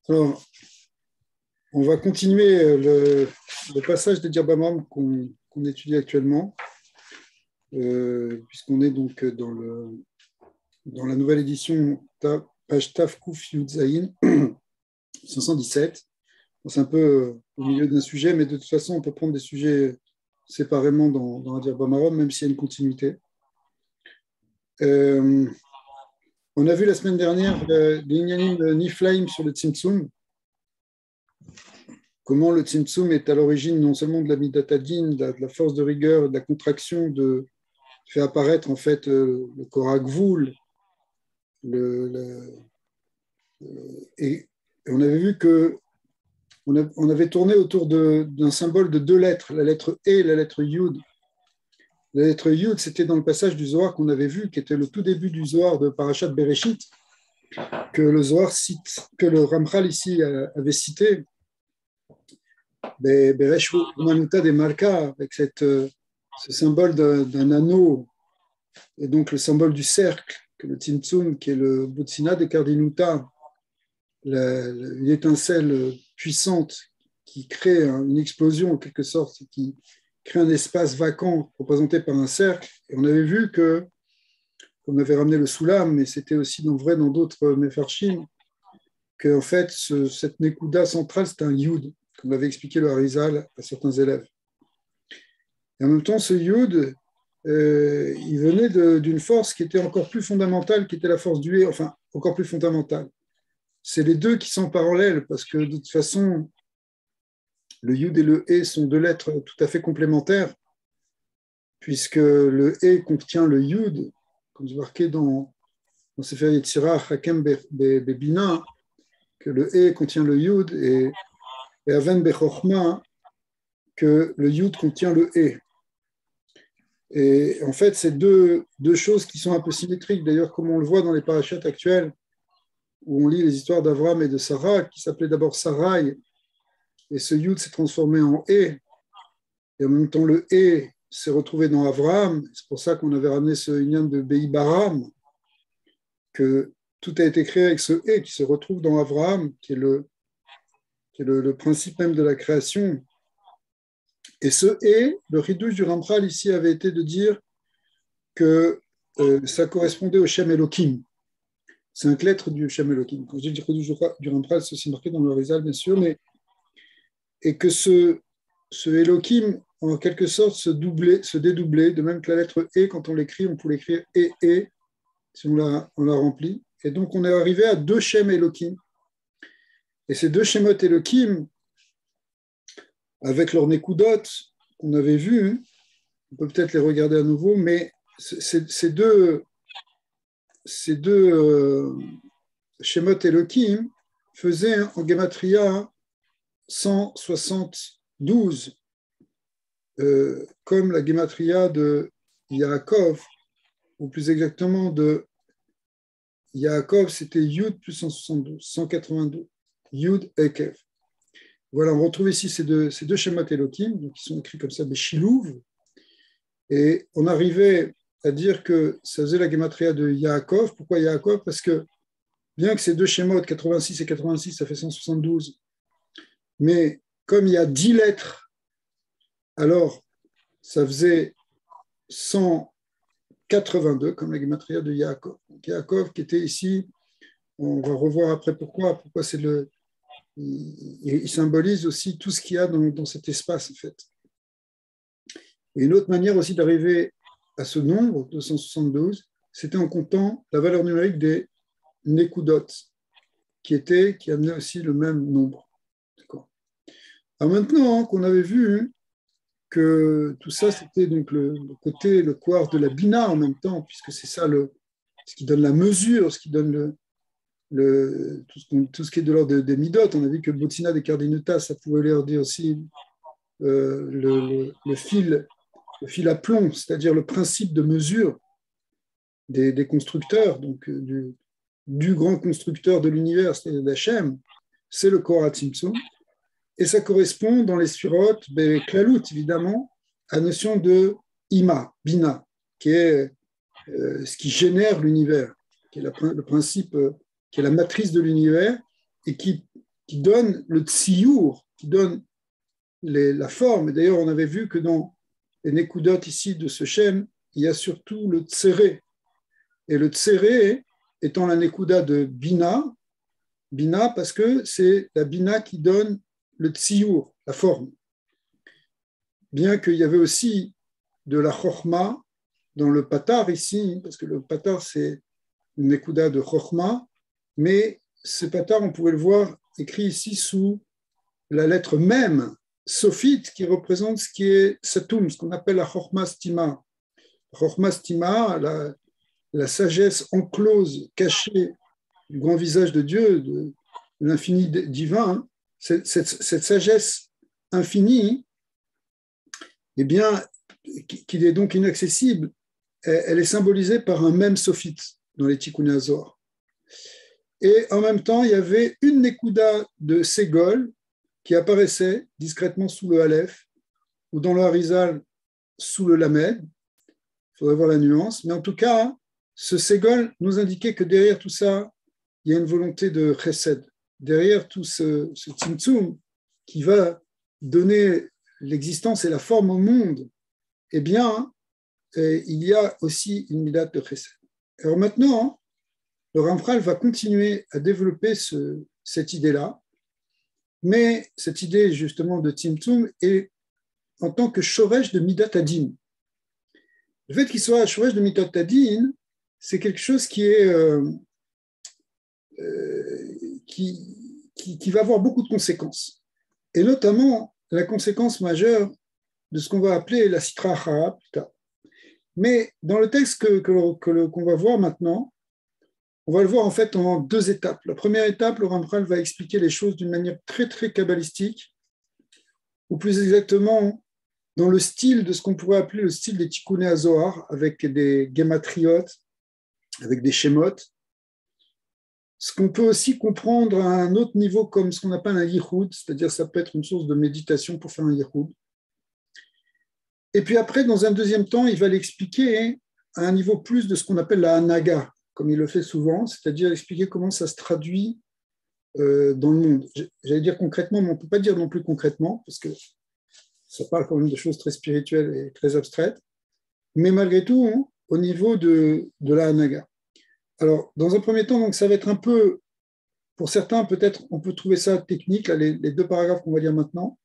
Alors, on va continuer le passage des Diabamam qu'on étudie actuellement, puisqu'on est donc dans la nouvelle édition page Taf Kouf Yud Zayin, 517. C'est un peu au milieu d'un sujet, mais de toute façon, on peut prendre des sujets séparément dans la Diabamam, même s'il y a une continuité. On a vu la semaine dernière l'Inyanim Niflaim sur le Tzimtzum, comment le Tzimtzum est à l'origine non seulement de la Midatadin, de la force de rigueur, de la contraction, fait apparaître en fait le Koragvoul, et on avait vu que on avait tourné autour d'un symbole de deux lettres, la lettre E et la lettre Yud. La lettre Yud, c'était dans le passage du Zohar qu'on avait vu, qui était le tout début du Zohar de Parashat Bereshit, que le Zohar cite, que le Ramchal ici avait cité, Beresh Umanuta de Malka, avec ce symbole d'un anneau, et donc le symbole du cercle, que le Tzimtzum, qui est le Butsina de Kardinuta, une étincelle puissante qui crée une explosion en quelque sorte, qui crée un espace vacant représenté par un cercle. Et on avait vu que, on avait ramené le Soulam, mais c'était aussi vrai dans d'autres Mefarshim, que en fait, cette Nekuda centrale, c'est un Yud, comme l'avait expliqué le Harizal à certains élèves. Et en même temps, ce Yud, il venait d'une force qui était encore plus fondamentale, qui était la force du E, enfin, encore plus fondamentale. C'est les deux qui sont parallèles, parce que de toute façon, le Yud et le E sont deux lettres tout à fait complémentaires, puisque le E contient le Yud, comme c'est marqué dans Sefer Yetzirah, Hakem Bebina, que le E contient le Yud, et Aven Bechochma, que le Yud contient le E. Et en fait, c'est deux choses qui sont un peu symétriques. D'ailleurs, comme on le voit dans les parachutes actuels, où on lit les histoires d'Avram et de Sarah, qui s'appelait d'abord Sarai, et ce Yud s'est transformé en E, et en même temps le E s'est retrouvé dans Avram. C'est pour ça qu'on avait ramené ce union de Beïbaram, que tout a été créé avec ce E qui se retrouve dans Avram, qui est le principe même de la création. Et ce E, le ridouche du Ramchal ici avait été de dire que ça correspondait au Shem Elohim. C'est un clettre du Shem Elohim. Quand je dis ridouche du Ramchal, c'est aussi marqué dans le Rizal, bien sûr, et que ce Elohim, en quelque sorte, se dédoublait, de même que la lettre E, quand on l'écrit, on peut l'écrire E, si on la remplit. Et donc, on est arrivé à deux Shem Elohim. Et ces deux Shemot Elohim, avec leurs Nekudot, qu'on avait vus, on peut peut-être les regarder à nouveau, mais ces deux Shemot Elohim faisaient en Gematria 172, comme la Gematria de Yaakov, ou plus exactement de Yaakov, c'était Yud plus 172, 182, Yud Ekev. Voilà, on retrouve ici ces deux Shemot Elohim, donc qui sont écrits comme ça, des Shilouv, et on arrivait à dire que ça faisait la Gematria de Yaakov. Pourquoi Yaakov? Parce que bien que ces deux Shemot, 86 et 86, ça fait 172, mais comme il y a 10 lettres, alors ça faisait 182, comme la Gematria de Yaakov. Donc Yaakov qui était ici, on va revoir après pourquoi c'est il symbolise aussi tout ce qu'il y a dans cet espace en fait. Et une autre manière aussi d'arriver à ce nombre, 272, c'était en comptant la valeur numérique des Nekudot, qui amenait aussi le même nombre. D'accord. Alors maintenant qu'on avait vu que tout ça, c'était donc le quartz de la Bina en même temps, puisque c'est ça ce qui donne la mesure, ce qui donne tout ce qui est de l'ordre des Midot. On a vu que le Botsina des Cardinutas, ça pouvait leur dire aussi le fil à plomb, c'est-à-dire le principe de mesure des constructeurs, donc du grand constructeur de l'univers, c'est-à-dire d'Hachem, c'est le Korah Tzimtzum, et ça correspond dans les surotes, Klalut évidemment, à la notion de Ima, Bina, qui est ce qui génère l'univers, qui est le principe, qui est la matrice de l'univers, et qui qui donne le tsiour, qui donne la forme. Et d'ailleurs, on avait vu que dans les nekudot ici de ce shem, il y a surtout le tséré. Et le tséré étant la nekuda de bina, bina parce que c'est la bina qui donne le tsiour, la forme. Bien qu'il y avait aussi de la chokhma dans le patar ici, parce que le patar c'est une nekuda de chokhma, mais ce patar, on pouvait le voir écrit ici sous la lettre même, sophite, qui représente ce qui est satum, ce qu'on appelle la chokhma stima. Chokhma stima, la sagesse enclose, cachée du grand visage de Dieu, de l'infini divin, cette sagesse infinie, eh bien, qui est donc inaccessible, elle est symbolisée par un même sophite dans les Tikkuné Zohar. Et en même temps, il y avait une nekuda de Ségol qui apparaissait discrètement sous le Aleph ou dans le Harizal sous le Lamed. Il faudrait voir la nuance. Mais en tout cas, ce Ségol nous indiquait que derrière tout ça, il y a une volonté de chesed. Derrière tout ce tzimtzum qui va donner l'existence et la forme au monde, eh bien, il y a aussi une midat de chesed. Alors maintenant, le Ramchal va continuer à développer cette idée-là, mais cette idée justement de tzimtzum est en tant que shoresh de midat hadin. Le fait qu'il soit shoresh de midat hadin, c'est quelque chose qui est qui va avoir beaucoup de conséquences, et notamment la conséquence majeure de ce qu'on va appeler la sitra achara plus tard. Mais dans le texte qu'on va voir maintenant, on va le voir en fait en deux étapes. La première étape, le Ramchal va expliquer les choses d'une manière très très kabbalistique, ou plus exactement dans le style de ce qu'on pourrait appeler le style des Tikkuné Zohar, avec des gematriotes, avec des shemot. Ce qu'on peut aussi comprendre à un autre niveau comme ce qu'on appelle un yichud, c'est-à-dire ça peut être une source de méditation pour faire un yichud. Et puis après, dans un deuxième temps, il va l'expliquer à un niveau plus de ce qu'on appelle la hanaga, comme il le fait souvent, c'est-à-dire expliquer comment ça se traduit dans le monde. J'allais dire concrètement, mais on ne peut pas dire non plus concrètement, parce que ça parle quand même de choses très spirituelles et très abstraites, mais malgré tout, au niveau de la hanaga. Alors, dans un premier temps, donc, ça va être un peu, pour certains, peut-être, on peut trouver ça technique, là, les deux paragraphes qu'on va lire maintenant,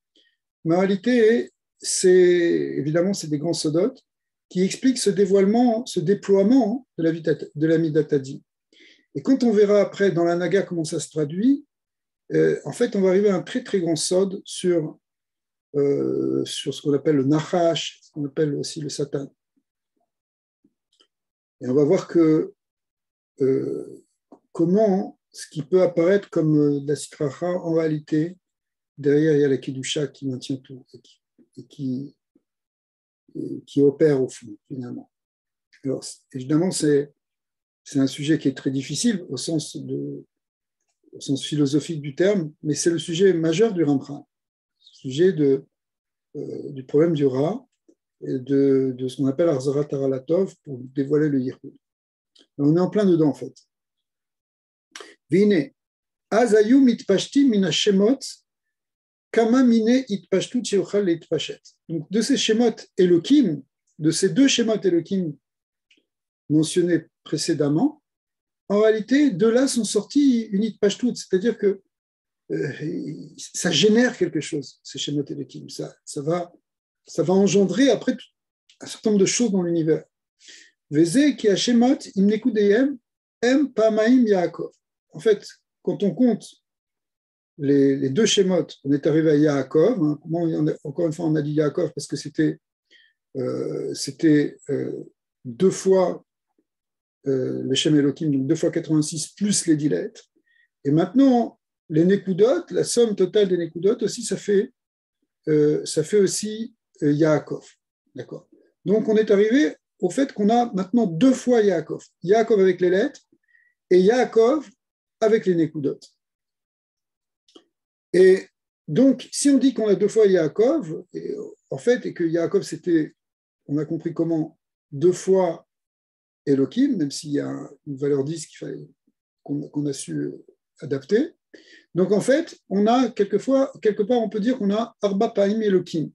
mais en réalité, évidemment, c'est des grands sodotes qui expliquent ce dévoilement, ce déploiement de la Midat Hadin. Et quand on verra après dans la Naga comment ça se traduit, en fait, on va arriver à un très très grand sod sur ce qu'on appelle le Nachash, ce qu'on appelle aussi le Satan. Et on va voir que comment ce qui peut apparaître comme de la sitracha, en réalité, derrière il y a la Kedusha qui maintient tout et qui opère au fond, finalement. Alors, évidemment, c'est un sujet qui est très difficile au sens philosophique du terme, mais c'est le sujet majeur du Ramchal, le sujet du problème du Ra et de ce qu'on appelle Arzarat Aralatov pour dévoiler le Yichud. On est en plein dedans, en fait. Vine, Azayu mitpashti mina shemot, kama mine itpashtu tiochal itpashet. Donc, de ces shemot Elohim, de ces deux shemot Elohim mentionnés précédemment, en réalité, de là sont sortis une itpashtut, c'est-à-dire que ça génère quelque chose, ces shemot Elohim. Ça va engendrer après un certain nombre de choses dans l'univers. Veze ki hashemot imnekudeyem em pamaim Yaakov. En fait, quand on compte les deux Shemot, on est arrivé à Yaakov. Encore une fois, on a dit Yaakov parce que c'était deux fois le Shem Elohim, donc 2 fois 86 plus les 10 lettres. Et maintenant, les Nekudot, la somme totale des Nekudot aussi, ça fait aussi Yaakov. D'accord. Donc, on est arrivé au fait qu'on a maintenant 2 fois Yaakov. Yaakov avec les lettres et Yaakov avec les Nekudot. Et donc, si on dit qu'on a 2 fois Yaakov, en fait, et que Yaakov, c'était, on a compris comment, 2 fois Elohim, même s'il y a une valeur 10 qu'on a su adapter, Donc en fait, on a quelque part, on peut dire qu'on a Arba Paim Elohim,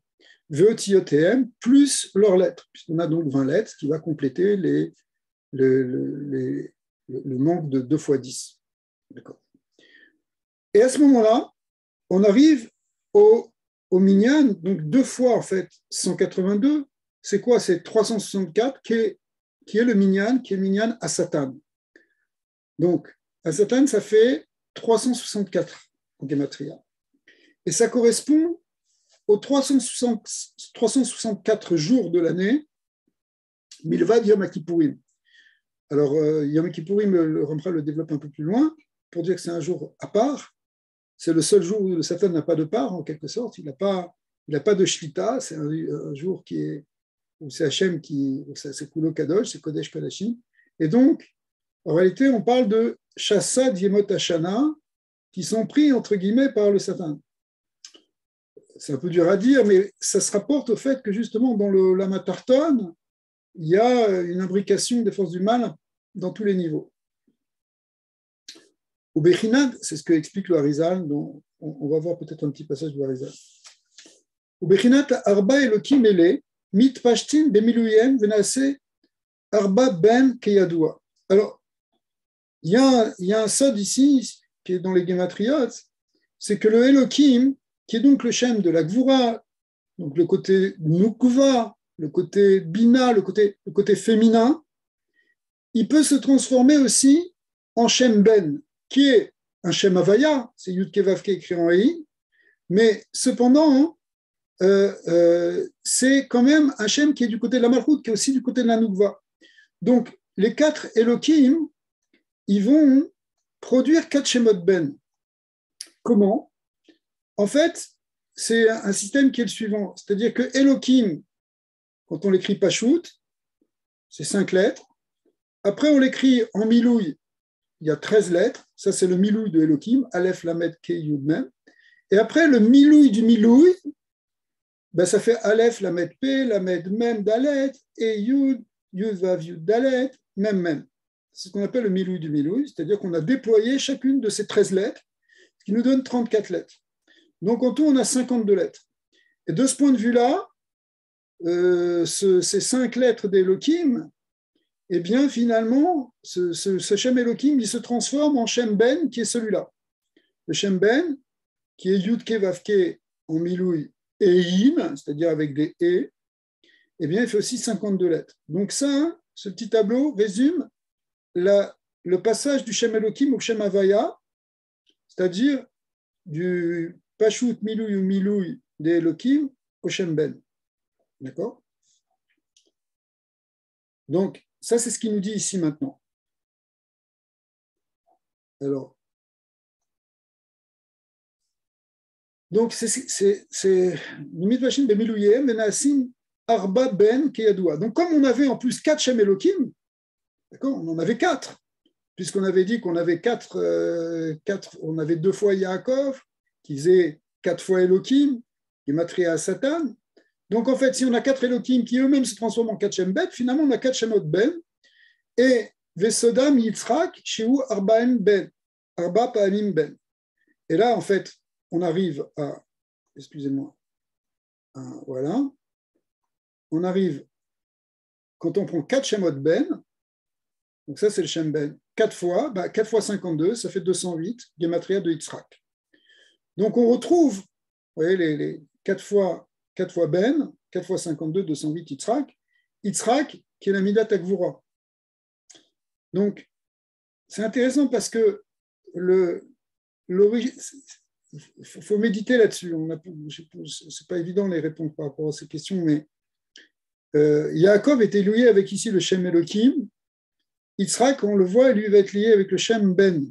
VOTIOTM, plus leurs lettres, puisqu'on a donc 20 lettres qui va compléter le manque de 2 fois 10. D'accord. Et à ce moment-là, on arrive au minyan, donc 2 fois en fait 182, c'est quoi? C'est 364 qui est le minyan, qui est le minyan à Satan. Donc, à Satan, ça fait 364 en gematria. Et ça correspond aux 364 jours de l'année, Milvad Yom Kippourim. Alors, Yom Kippourim, le Ramchal le développe un peu plus loin, pour dire que c'est un jour à part. C'est le seul jour où le Satan n'a pas de part, en quelque sorte. Il n'a pas de shlita. C'est un jour où c'est Hachem c'est Kulo Kadosh, c'est Kodesh Kodashim. Et donc, en réalité, on parle de Chassad Yemot Hashana qui sont pris, entre guillemets, par le Satan. C'est un peu dur à dire, mais ça se rapporte au fait que justement, dans le Lama Tarton, il y a une imbrication des forces du mal dans tous les niveaux. Au Bechinad, c'est ce que explique le Harizal, dont on va voir peut-être un petit passage du Harizal. Au Bechinad, Arba Elokim Ele, Mit Pashtin Bemiluyem Venase Arba Ben Keyadua. Alors, il y a un sod ici, qui est dans les Gematriot, c'est que le Elokim, qui est donc le Shem de la Gvura, donc le côté Nukva, le côté Bina, le côté féminin, il peut se transformer aussi en Shem Ben, qui est un Shem Havaya, c'est Yud Kevavke écrit en Ei, mais cependant, c'est quand même un Shem qui est du côté de la Malchut, qui est aussi du côté de la Nukva. Donc, les 4 Elokim, ils vont produire 4 Shemot Ben. Comment? En fait, c'est un système qui est le suivant, c'est-à-dire que Elokim, quand on l'écrit Pashut, c'est 5 lettres. Après, on l'écrit en Milouï, il y a 13 lettres. Ça, c'est le Milouï de Elokim, Aleph, Lamed, Ke, Yud, Mem. Et après, le Milouï du Milouï, ben, ça fait Aleph, Lamed, P, Lamed, Mem, Dalet, et Yud, Yud, Vav, Yud, Dalet, Mem, Mem. C'est ce qu'on appelle le Milouï du Milouï, c'est-à-dire qu'on a déployé chacune de ces 13 lettres, ce qui nous donne 34 lettres. Donc, en tout, on a 52 lettres. Et de ce point de vue-là, ces 5 lettres d'Elohim, eh bien, finalement, ce Shem Elohim, il se transforme en Shem Ben, qui est celui-là. Le Shem Ben, qui est Yudke Vavke en Milouï et Im, c'est-à-dire avec des E, eh bien, il fait aussi 52 lettres. Donc ça, ce petit tableau résume le passage du Shem Elohim au Shem Havaya, c'est-à-dire du Pashut Milouï ou Milouï des Elohim au Shem Ben. D'accord? Donc, ça, c'est ce qu'il nous dit ici maintenant. Alors, donc, c'est Arba Ben Keyadoua. Donc, comme on avait en plus 4 Shem Elohim, d'accord, on en avait 4, puisqu'on avait dit qu'on avait 4, on avait 2 fois Yaakov, qui faisait 4 fois Elohim, qui matrait à Satan. Donc, en fait, si on a 4 Elohim qui eux-mêmes se transforment en 4 Shem Bet, finalement, on a 4 Shemot Ben, et Vesodam Yitzhak, Shiu Arbaim Ben, Arba Paamim Ben. Et là, en fait, on arrive à, excusez-moi, voilà, on arrive, quand on prend 4 Shemot Ben, donc ça c'est le Shem Ben, 4 fois, 4 fois 52, ça fait 208, Gematria de Yitzhak. Donc on retrouve, vous voyez, les 4 fois Ben, 4 fois 52, 208 Yitzhak, Yitzhak qui est la Midat Agvura. Donc c'est intéressant parce que il faut méditer là-dessus. C'est pas évident de les répondre par rapport à ces questions, mais Yaakov était lié avec ici le Shem Elohim. Yitzhak, on le voit, lui va être lié avec le Shem Ben.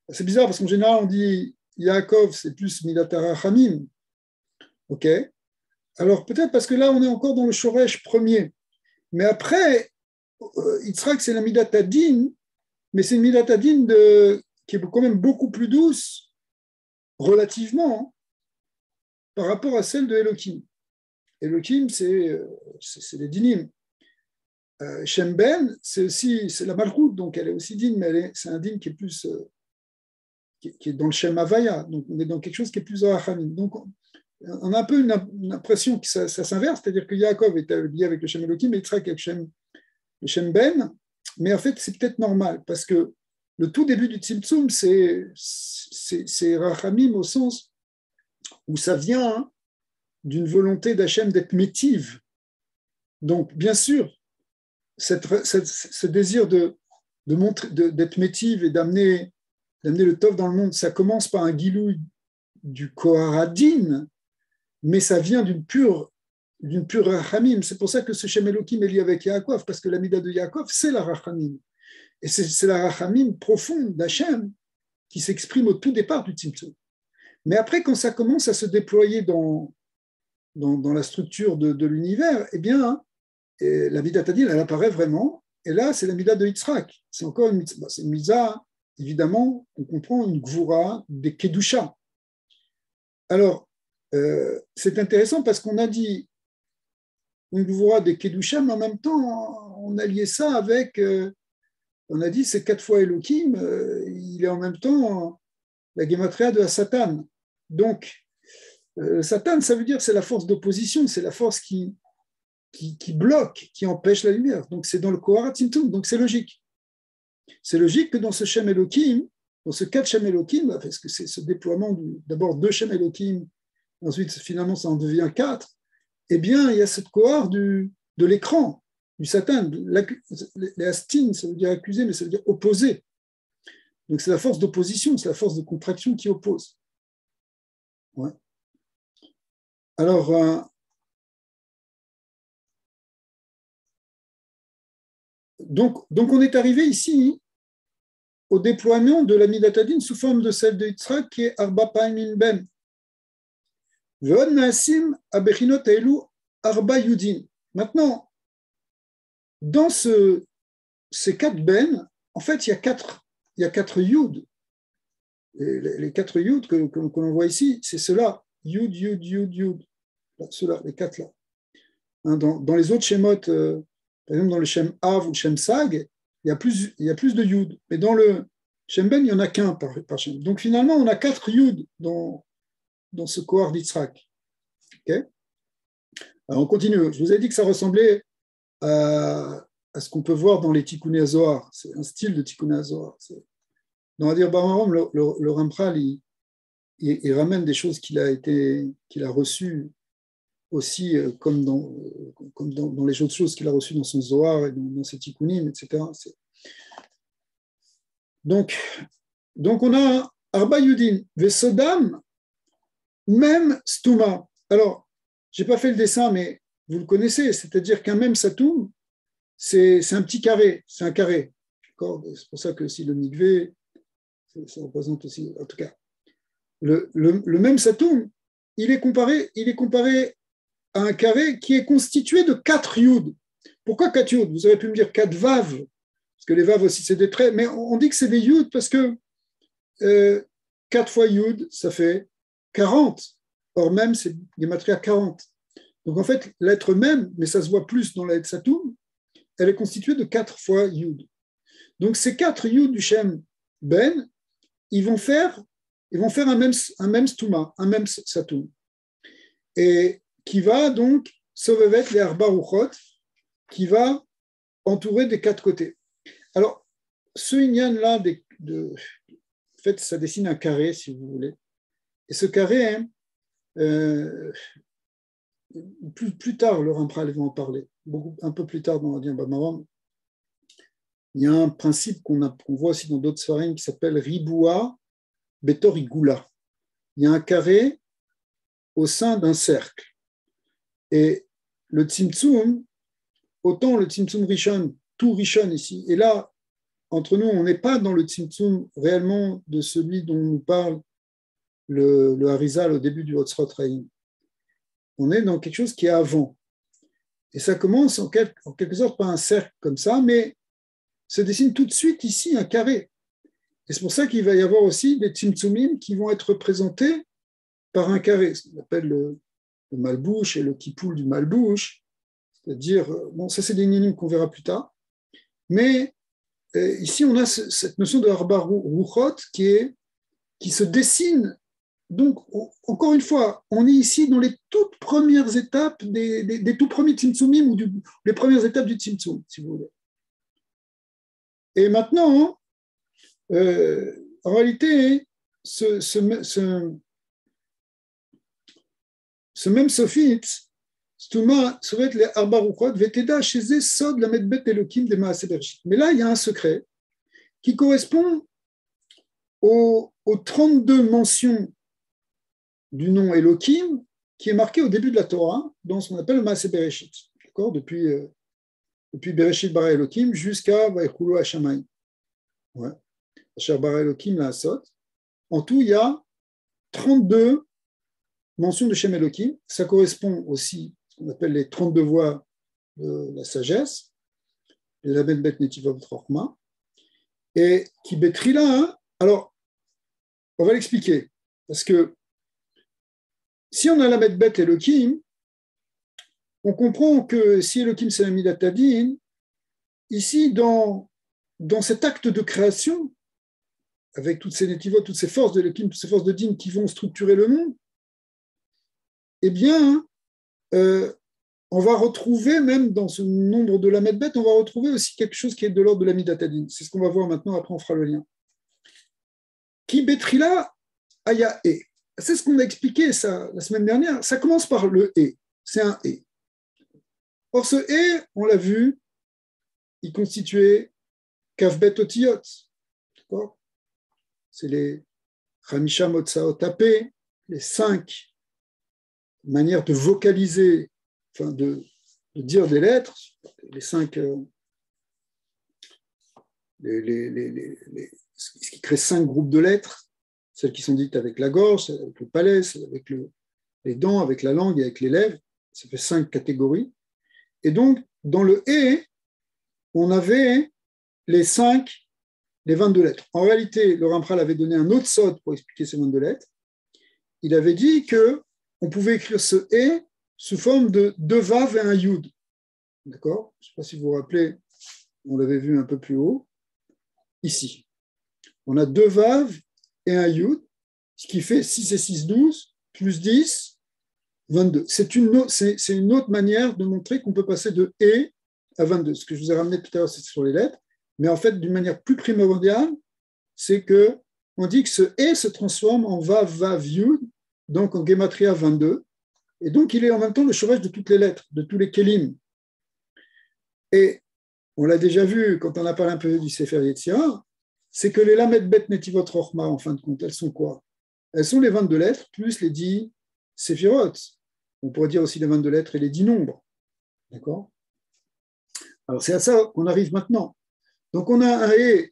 C'est bizarre parce qu'en général, on dit Yaakov, c'est plus Midatara Hamim. OK. Alors peut-être parce que là, on est encore dans le Shoresh premier. Mais après, Yitzhak, c'est la Midatadin, mais c'est une Midatadin qui est quand même beaucoup plus douce, relativement, par rapport à celle de Elohim. Elohim, c'est les dinim. Shem Ben, c'est la Malchut, donc elle est aussi digne, mais c'est un digne qui est plus qui est dans le Shem Havaya. Donc, on est dans quelque chose qui est plus Rachamim. Donc, on a un peu une impression que ça s'inverse, c'est-à-dire que Yaakov est lié avec le Shem Elohim et Yitzhak avec le Shem Ben, mais en fait, c'est peut-être normal, parce que le tout début du Tzimtzum, c'est Rachamim au sens où ça vient d'une volonté d'Hachem d'être métive. Donc, bien sûr, ce désir d'être métive et d'amener le Tov dans le monde, ça commence par un guilou du Koharadin, mais ça vient d'une pure Rachamim. C'est pour ça que ce Shem Elohim est lié avec Yaakov, parce que l'amida de Yaakov, c'est la Rachamim. Et c'est la Rachamim profonde d'Hachem qui s'exprime au tout départ du Tzimtzum. Mais après, quand ça commence à se déployer dans la structure de l'univers, eh bien, la Midat Hadin, elle apparaît vraiment. Et là, c'est la Midat de Yitzhak. C'est encore une mitzvah. C'est une mitzvah, évidemment, on comprend une gvura des Kedusha. Alors, c'est intéressant parce qu'on a dit une gvura des Kedusha, mais en même temps, on a lié ça avec, on a dit c'est 4 fois Elohim, il est en même temps la gematria de Satan. Donc, Satan, ça veut dire c'est la force d'opposition, c'est la force qui bloque, qui empêche la lumière. Donc, c'est dans le Koharat Tzimtzum, donc c'est logique. C'est logique que dans ce Shem Elohim, dans ce 4 Shem Elohim, parce que c'est ce déploiement d'abord 2 Shem Elohim, ensuite finalement ça en devient 4, eh bien, il y a cette Kohar de l'écran, du Satan. Les astines, ça veut dire accuser, mais ça veut dire opposer. Donc, c'est la force d'opposition, c'est la force de contraction qui oppose. Ouais. Alors, donc, on est arrivé ici au déploiement de la Midat Hadin sous forme de celle de Yitzhak qui est Arba Paimim Ben. Ve'od na'asim abechinot ha'elu Arba Yudin. Maintenant, dans ces 4 Ben, en fait, il y a 4 Yud. Les 4 Yud que l'on voit ici, c'est ceux-là. Yud, Yud, Yud, Yud. Ceux-là, les 4 là. Hein, dans les autres Shemot, par exemple dans le Shem Av ou le Shem Sag, il y a plus de Yud. Mais dans le Shem Ben, il n'y en a qu'un par Shem. Donc finalement, on a 4 Yud dans ce Kohar d'Yitzhak. Okay. Alors on continue. Je vous ai dit que ça ressemblait à ce qu'on peut voir dans les Tikkuné HaZohar. C'est un style de Tikkuné HaZohar. Dans Adir Bamarom, le Ramchal, il ramène des choses qu'il a reçues aussi comme dans les autres choses qu'il a reçues dans son Zohar et dans ses Tikkunim, etc. Donc on a Arba Yudin, Vesodam, même Stuma. Alors, je n'ai pas fait le dessin, mais vous le connaissez, c'est-à-dire qu'un même Satoum, c'est un petit carré, c'est un carré. C'est pour ça que si le Mikvé, ça représente aussi, en tout cas, le même Satoum, il est comparé à un carré qui est constitué de 4 Yud. Pourquoi 4 Yud? Vous auriez pu me dire 4 Vav, parce que les Vav aussi c'est des traits, mais on dit que c'est des Yud parce que 4 fois Yud, ça fait 40. Or même, c'est Gematria 40. Donc en fait, l'être même, mais ça se voit plus dans la Satoum, elle est constituée de 4 fois Yud. Donc ces 4 Yud du Shem Ben, ils vont faire un même Stuma, un même Satoum. Et qui va donc Sovevet les Arba Ruchot, qui va entourer des 4 côtés. Alors, ce Inyan-là, en fait, ça dessine un carré, si vous voulez. Et ce carré, plus tard, le Rampral va en parler, un peu plus tard dans Adien Bamaram, il y a un principe qu'on voit aussi dans d'autres Sfarim qui s'appelle Riboua Betor Igula. Il y a un carré au sein d'un cercle. Et le Tzimtzum, autant le Tzimtzum Rishon, tout Rishon ici, et là, entre nous, on n'est pas dans le Tzimtzum réellement de celui dont nous parle le Harizal au début du Hotzrot Raïm. On est dans quelque chose qui est avant. Et ça commence en quelque sorte par un cercle comme ça, mais se dessine tout de suite ici un carré. Et c'est pour ça qu'il va y avoir aussi des Tzimtzumim qui vont être représentés par un carré, ce qu'on appelle le Malbouche et le Kippoul du Malbouche, c'est-à-dire, bon, ça c'est des ninim qu'on verra plus tard, mais ici on a cette notion de Arba Ruchot qui est qui se dessine. Donc, encore une fois, on est ici dans les toutes premières étapes des tout premiers Tzimtzumim ou les premières étapes du Tzimtzum, si vous voulez. Et maintenant, en réalité, ce même sophite, Stuma, Sovet les Arba Ruchot, Veteda, Sheze, Sod, la Medbet Elokim de Maaseh Bereshit. Mais là, il y a un secret qui correspond aux 32 mentions du nom Elokim qui est marqué au début de la Torah dans ce qu'on appelle le Maaseh Bereshit. D'accord, depuis Bereshit bara Elokim jusqu'à Vaïchoulou Hashamayim. Ouais. Asher bara Elokim la Asot. En tout, il y a 32 mentions de Shem Elokim. Ça correspond aussi à ce qu'on appelle les 32 voies de la sagesse, les Lamed Bet Netivot Chochma. Et qui Betrila, hein, alors, on va l'expliquer. Parce que si on a la Medbet Elokim, on comprend que si Elokim c'est la Midat Hadin, ici, dans cet acte de création, avec toutes ces Netivot, toutes ces forces de Elokim, toutes ces forces de Din qui vont structurer le monde, eh bien, on va retrouver, même dans ce nombre de la Medbet, on va retrouver aussi quelque chose qui est de l'ordre de la Midat Hadin. C'est ce qu'on va voir maintenant, après on fera le lien. Ki Betrila Aya E. C'est ce qu'on a expliqué ça, la semaine dernière. Ça commence par le E. C'est un E. Or, ce E, on l'a vu, il constituait Kavbet Otiyot. D'accord ? C'est les Chamisha Motsaot Tapé, les 5 manières de vocaliser, enfin de dire des lettres, les 5, ce qui crée 5 groupes de lettres, celles qui sont dites avec la gorge, celles avec le palais, celles avec les dents, avec la langue et avec les lèvres. Ça fait 5 catégories. Et donc, dans le E, on avait les 22 lettres. En réalité, le Rampral avait donné un autre sod pour expliquer ces 22 lettres. Il avait dit qu'on pouvait écrire ce E sous forme de 2 vav et un yud. D'accord ? Je ne sais pas si vous vous rappelez, on l'avait vu un peu plus haut. Ici. On a 2 vav et un yud, ce qui fait 6 et 6, 12, plus 10, 22. C'est une autre manière de montrer qu'on peut passer de E à 22. Ce que je vous ai ramené tout à l'heure, c'est sur les lettres. Mais en fait, d'une manière plus primordiale, c'est qu'on dit que ce E se transforme en Vav, Vav, Yud, donc en Gematria 22. Et donc, il est en même temps le chorège de toutes les lettres, de tous les Kelim. Et on l'a déjà vu quand on a parlé un peu du Sefer Yetzirah, c'est que les Lamed Bet Netivot Chochma, en fin de compte, elles sont quoi ? Elles sont les 22 lettres plus les 10 Séphirot. On pourrait dire aussi les 22 lettres et les 10 nombres. D'accord ? Alors, c'est à ça qu'on arrive maintenant. Donc, on a un E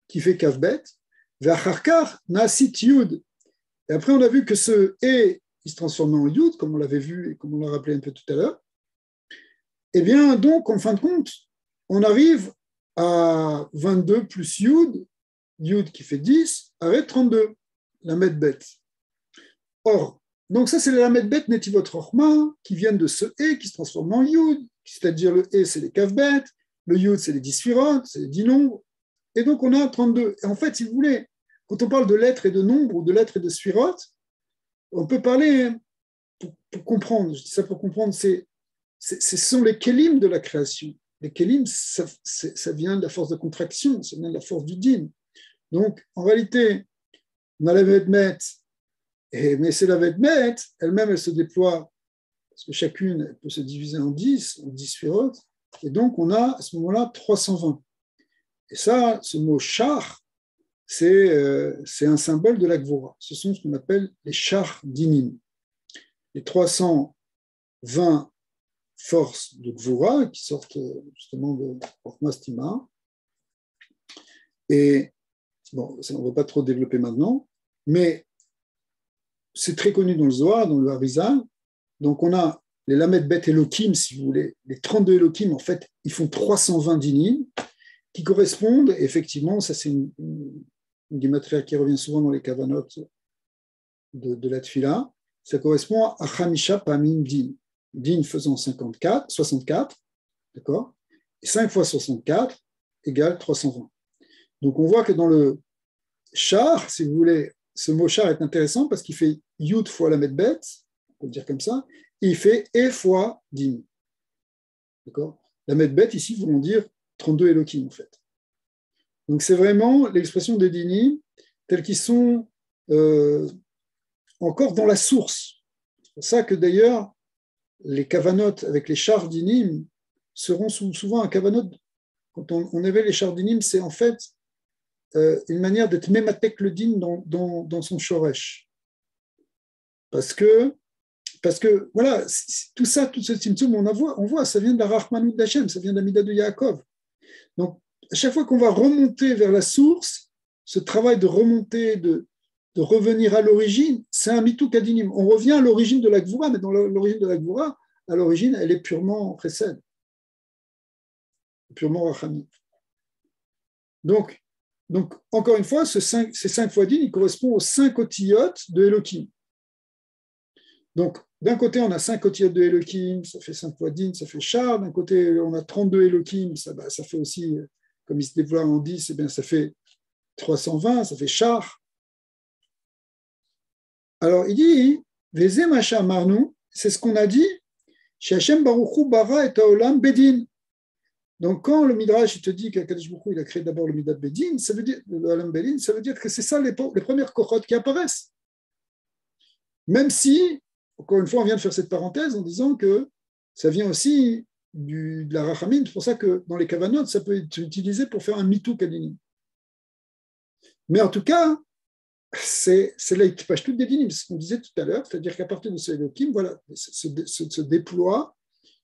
qui fait Kavbet, V'acharkar Nasit Yud. Et après, on a vu que ce E, il se transforme en Yud, comme on l'avait vu et comme on l'a rappelé un peu tout à l'heure. Eh bien, donc, en fin de compte, on arrive à 22 plus Yud, Yud qui fait 10, arrête 32, la Medbet. Or, donc ça, c'est la Medbet Netivot Chochma qui viennent de ce E qui se transforme en Yud, c'est-à-dire le E, c'est les Kavbet, le Yud, c'est les 10 Sphirot, c'est les 10 nombres. Et donc, on a 32. Et en fait, si vous voulez, quand on parle de lettres et de nombres ou de lettres et de Sphirot, on peut parler, pour comprendre, je dis ça pour comprendre, ce sont les kélim de la création. Les kélim, ça vient de la force de contraction, ça vient de la force du din. Donc, en réalité, on a la Vedmet, mais c'est la Vedmet, elle-même, elle se déploie, parce que chacune elle peut se diviser en 10 Sphirot, et donc on a à ce moment-là 320. Et ça, ce mot char, c'est un symbole de la Gvora. Ce sont ce qu'on appelle les chars dinim. Les 320 forces de Gvora qui sortent justement de Chochma Stima. Et bon, on ne va pas trop développer maintenant, mais c'est très connu dans le Zohar, dans le Harizal. Donc on a les Lamed Bet Elokim, si vous voulez, les 32 Elokim, en fait, ils font 320 dinim qui correspondent, effectivement, ça c'est une gématria qui revient souvent dans les kavanot de la Tfila, ça correspond à Chamisha Pamim Din. Din faisant 64, d'accord ? Et 5 fois 64 égale 320. Donc on voit que dans le char, si vous voulez, ce mot char est intéressant parce qu'il fait yud fois la medbet, on peut le dire comme ça, et il fait e fois din. D'accord? La medbet, ici, voulons dire 32 Elohim, en fait. Donc, c'est vraiment l'expression des dinim tels qu'ils sont encore dans la source. C'est pour ça que d'ailleurs, les kavanot avec les chars dinim seront souvent un kavanot. Quand on avait les chars dinim, c'est en fait une manière d'être mématek le din dans son shoresh. Parce que voilà, tout ce tzimtzum, on voit, ça vient de la Rachmanout d'Hachem, ça vient de l'Amida de Yaakov. Donc, à chaque fois qu'on va remonter vers la source, ce travail de remonter, de revenir à l'origine, c'est un mitou kadinim. On revient à l'origine de la Gvura, mais dans l'origine de la Gvura, à l'origine, elle est purement chesed, purement rachamit. Donc, encore une fois, ces 5 fois din, ils correspondent aux 5 otiyot de Elohim. Donc, d'un côté, on a 5 otiyot de Elohim, ça fait 5 fois din, ça fait char. D'un côté, on a 32 Elohim, ça fait aussi, comme il se développe en 10, eh bien, ça fait 320, ça fait char. Alors, il dit, Veze Macha Marnou, c'est ce qu'on a dit, chez Hashem Baruchu Bara et Haolam Bedin. Donc, quand le Midrash te dit qu'Akadosh Baruch Hu, il a créé d'abord le Midat Bedin, ça veut dire, le Olam Bedin, ça veut dire que c'est ça les premières kochot qui apparaissent. Même si, encore une fois, on vient de faire cette parenthèse en disant que ça vient aussi de la Rachamim, c'est pour ça que dans les kavanot, ça peut être utilisé pour faire un mitou kadinim. Mais en tout cas, c'est l'Eitpashtout des dinim, c'est ce qu'on disait tout à l'heure, c'est-à-dire qu'à partir de ce Elohim, voilà, se déploient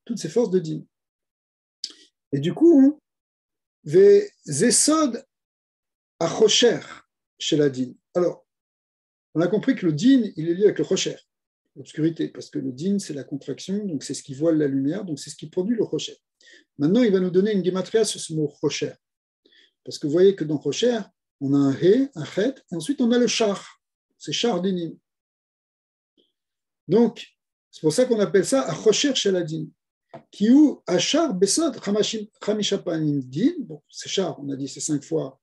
toutes ces forces de din. Et du coup, Zesod Achosher chez la din. Alors, on a compris que le din, il est lié avec le Rocher, l'obscurité, parce que le din, c'est la contraction, donc c'est ce qui voile la lumière, donc c'est ce qui produit le Rocher. Maintenant, il va nous donner une gématria sur ce mot Rocher, parce que vous voyez que dans Rocher, on a un He, un Chet, et ensuite on a le Char, c'est Char dinim. Donc, c'est pour ça qu'on appelle ça Achosher chez la din. Qui ou Achar Besod Chamishapanim Din, donc c'est Char, on a dit c'est 5 fois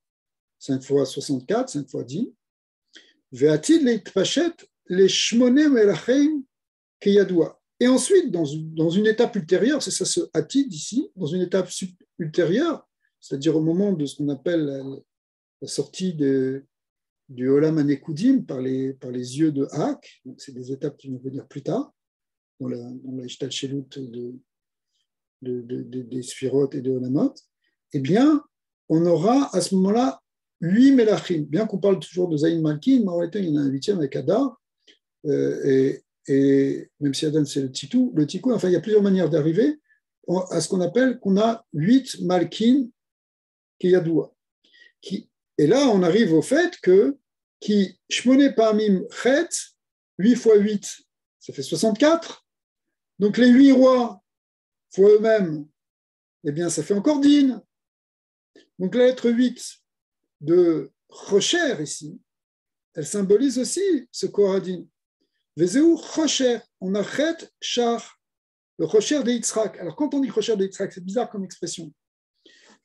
64, 5 fois Din, Ve'atid leitpachet les Shmoné Melachem Keyadoua. Et ensuite, dans une étape ultérieure, c'est ça ce Atid ici, dans une étape ultérieure, c'est-à-dire au moment de ce qu'on appelle la sortie du Olam Anekudim par les yeux de Hak, donc c'est des étapes qui vont venir plus tard, dans la Ishtalchelut des Sphirot et de Olamot, eh bien, on aura à ce moment-là 8 Melachim. Bien qu'on parle toujours de Zayin Malkin, mais en réalité, il y en a un 8e avec Hadar, et même si Adam c'est le Tikou, enfin, il y a plusieurs manières d'arriver à ce qu'on appelle qu'on a 8 Malkin Keyadoua. Et là, on arrive au fait que qui Shmoné Pamim Chet, 8 fois 8, ça fait 64. Donc les 8 rois fois eux-mêmes, eh bien, ça fait encore din. Donc la lettre 8 de Rocher ici, elle symbolise aussi ce Koradin. Vezeu Rocher, on a Chet Char, le Rocher de Yitzhak. Alors quand on dit Rocher de Yitzhak, c'est bizarre comme expression.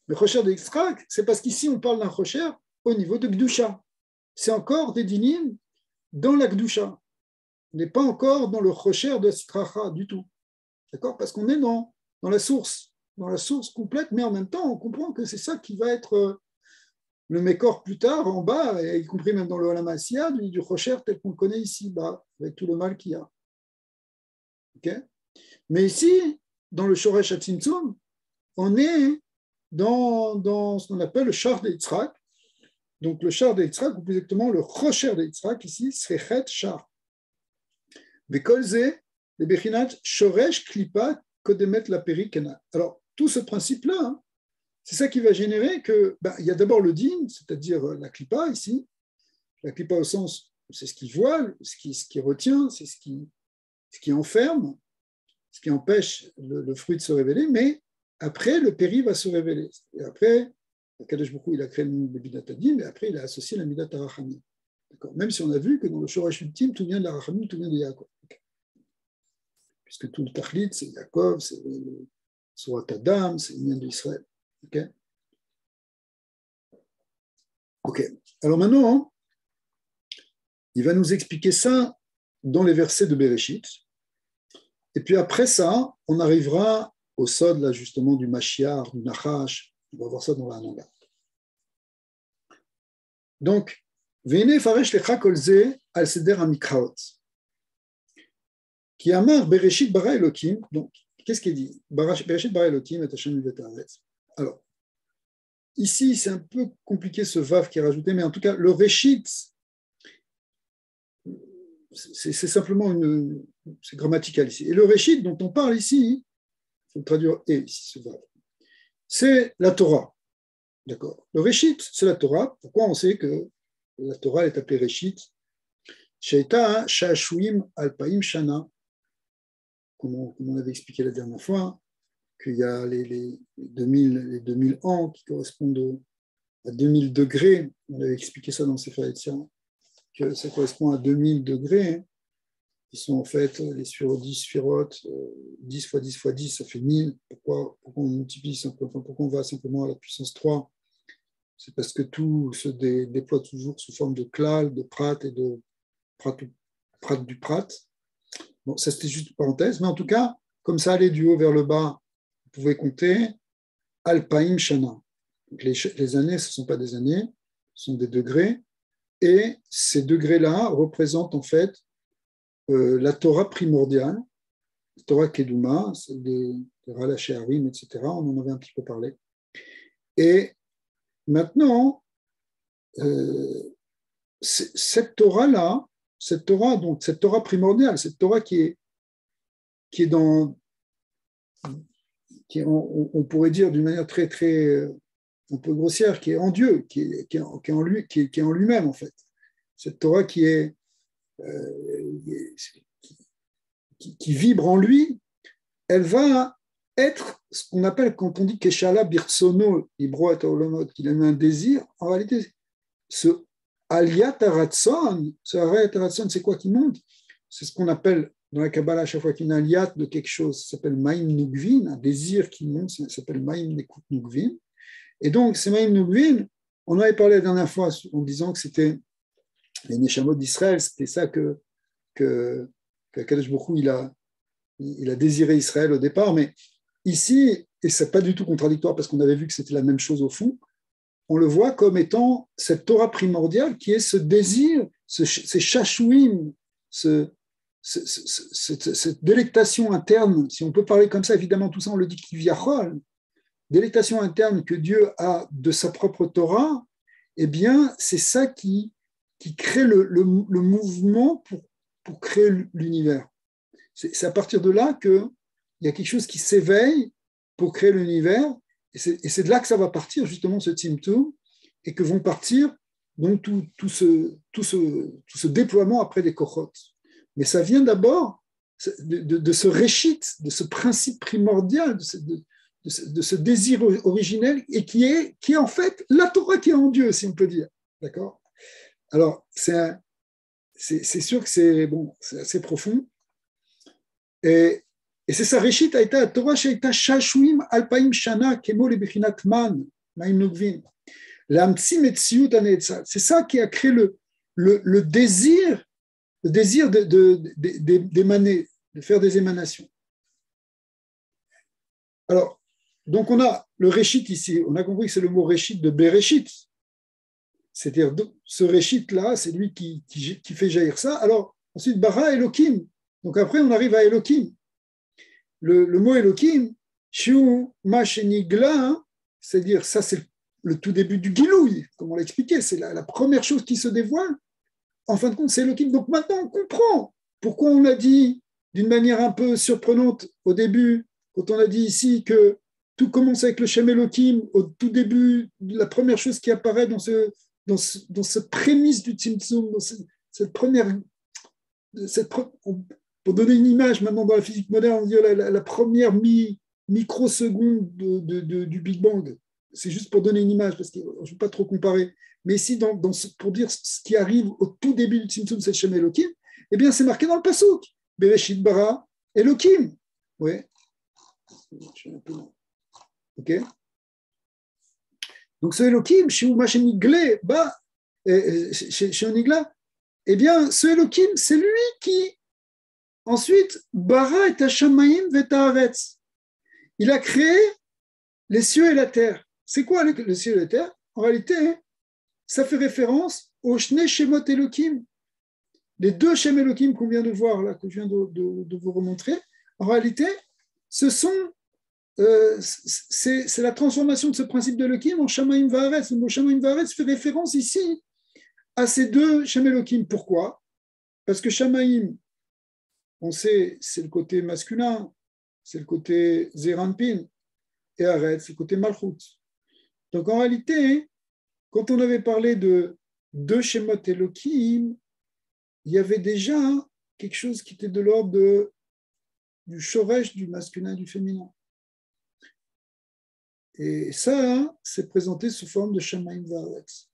Le Rocher de Yitzhak, c'est parce qu'ici on parle d'un Rocher au niveau de Gdusha. C'est encore des dinim dans la Gdusha. On n'est pas encore dans le Rocher de Sitracha du tout. D'accord? Parce qu'on est dans la source complète, mais en même temps, on comprend que c'est ça qui va être le Mékor plus tard, en bas, y compris même dans le Olam Asiyah, du Rocher tel qu'on le connaît ici-bas, avec tout le mal qu'il y a. Okay? Mais ici, dans le Shoresh HaTzimtzum, on est dans ce qu'on appelle le Char de Yitzhak. Donc le Char de Yitzhak, ou plus exactement le Rocher de Yitzhak, ici, c'est Chet Char. Bekolze, le Bechinat Shoresh Klipa Kodemet la Perikena. Alors, tout ce principe-là, hein, c'est ça qui va générer que, il y a d'abord le din, c'est-à-dire la klipa ici. La klipa au sens, c'est ce qui voile, ce qui retient, c'est ce qui enferme, ce qui empêche le fruit de se révéler, mais après, le péri va se révéler. Et après, Kadosh Baruch Hu, il a créé le Midat Hadin, mais après, il a associé la Midat Harachamim. Même si on a vu que dans le Shoresh ultime, tout vient de la Harachamim, tout vient de Yaakov. Puisque tout le Tachlit, c'est Yaakov, c'est Surat Adam, c'est le mien d'Israël. Ok. Alors maintenant, Il va nous expliquer ça dans les versets de Bereshit. Et puis après ça, on arrivera au sod, là, justement, du Mashiach, du Nachash. On va voir ça dans la Hanaga. Donc, Vene faresh lecha kol ze al seder amikraot. Qui amar Bereshit bara Elokim. Donc, qu'est-ce qu'il dit? Bereshit bara Elokim et Hashem mivet haaretz. Alors, ici, c'est un peu compliqué ce vav qui est rajouté, mais en tout cas, le Reshit, c'est simplement c'est grammatical ici. Et le Reshit dont on parle ici, il faut le traduire et ici, ce vav, c'est la Torah. D'accord. Le Reshit, c'est la Torah. Pourquoi on sait que la Torah est appelée Reshit? Sheita Shashuim Alpaim Shana, comme on avait expliqué la dernière fois, qu'il y a les 2000 ans qui correspondent à 2000 degrés. On avait expliqué ça dans Sefer Yetzirah, que ça correspond à 2000 degrés, qui sont en fait les sphirotes 10 sphirotes, 10 fois 10 fois 10, ça fait 1000. Pourquoi on multiplie simplement, pourquoi on va simplement à la puissance 3? C'est parce que tout se déploie toujours sous forme de klal, de prat et de prat du prat. Bon, ça c'était juste une parenthèse, mais en tout cas, comme ça allait du haut vers le bas, vous pouvez compter Alpaim Shana. Donc les années, ce ne sont pas des années, ce sont des degrés, et ces degrés-là représentent en fait la Torah primordiale, la Torah Keduma, celle des Ralacheharim, etc. On en avait un petit peu parlé. Et maintenant, cette Torah-là, cette Torah primordiale, cette Torah qui est dans, on pourrait dire d'une manière très, très un peu grossière, qui est en Dieu, qui est en lui, qui est en lui-même en fait. Cette Torah qui vibre en lui, elle va être ce qu'on appelle, quand on dit Keshala Birsono, Ibro et Olomot, qu'il a eu un désir, en réalité, ce Aliyat Aratson, c'est quoi qui monte? C'est ce qu'on appelle dans la Kabbalah, à chaque fois qu'il y a un Aliyat de quelque chose, ça s'appelle Maïm Nugvin, un désir qui monte, ça s'appelle Maïm Nekut Nugvin. Et donc, ces Maïm Nugvin, on en avait parlé la dernière fois en disant que c'était les Neshamot d'Israël, c'était ça que Kadosh Baruch Hu, il a désiré Israël au départ, mais ici, et ce n'est pas du tout contradictoire parce qu'on avait vu que c'était la même chose au fond, on le voit comme étant cette Torah primordiale qui est ce désir, ces chachouim, cette délectation interne, si on peut parler comme ça, évidemment tout ça on le dit kiviachol, délectation interne que Dieu a de sa propre Torah, eh bien c'est ça qui crée le mouvement pour créer l'univers. C'est à partir de là qu'il y a quelque chose qui s'éveille pour créer l'univers, et c'est de là que ça va partir, justement, ce Tzimtzum, et que vont partir donc tout ce déploiement après des kochot. Mais ça vient d'abord de ce réchit, de ce principe primordial, de ce désir originel, et qui est en fait la Torah qui est en Dieu, si on peut dire. D'accord? Alors, c'est sûr que c'est assez profond. Et c'est ça, Réchit Aïta, Torah Shaita Shashuim Alpaim Shana, Kemo le Bechinat Man, Maim Nugvin. L'Amtsi Metziut Anetzal. C'est ça qui a créé le désir d'émaner, de faire des émanations. Alors, donc on a le Réchit ici, on a compris que c'est le mot Réchit de Bereshit. C'est-à-dire, ce Réchit-là, c'est lui qui fait jaillir ça. Alors, ensuite, Bara Elohim. Donc après, on arrive à Elohim. Le mot Elohim, Shiu Mashenigla, c'est-à-dire, ça c'est le tout début du Gilouï, comme on l'a expliqué, c'est la première chose qui se dévoile. En fin de compte, c'est Elohim. Donc maintenant, on comprend pourquoi on a dit d'une manière un peu surprenante au début, quand on a dit ici que tout commence avec le Shem Elohim, au tout début, la première chose qui apparaît dans cette prémisse du Tzimtzum, dans cette première... Pour donner une image, maintenant dans la physique moderne, on dit la première microseconde du Big Bang. C'est juste pour donner une image, parce que je ne veux pas trop comparer. Mais ici, pour dire ce qui arrive au tout début du Tzimtzum, c'est Shem Elohim, eh bien, c'est marqué dans le Pasuk. Bereshit bara Elohim. Oui. OK. Donc, ce Elohim, chez Machem Iglé, chez Onigla, eh bien, ce Elohim, c'est lui qui, ensuite, bara et hashamayim vetaaretz. Il a créé les cieux et la terre. C'est quoi le ciel et la terre? En réalité, ça fait référence au Shnei Shemot Elohim. Les deux Shem Elohim qu'on vient de voir, là, que je viens de vous remontrer, en réalité, ce sont, c'est la transformation de ce principe d'Elohim en Shamayim Vaaretz. Le mot Shamayim Vaaretz fait référence ici à ces deux Shem Elohim. Pourquoi? Parce que Shamayim, on sait, c'est le côté masculin, c'est le côté Zeranpin, et Aretz, c'est le côté Malchut. Donc en réalité, quand on avait parlé de deux Shemot Elohim, il y avait déjà quelque chose qui était de l'ordre du shoresh, du masculin et du féminin. Et ça, c'est présenté sous forme de Shamayim Vaaretz.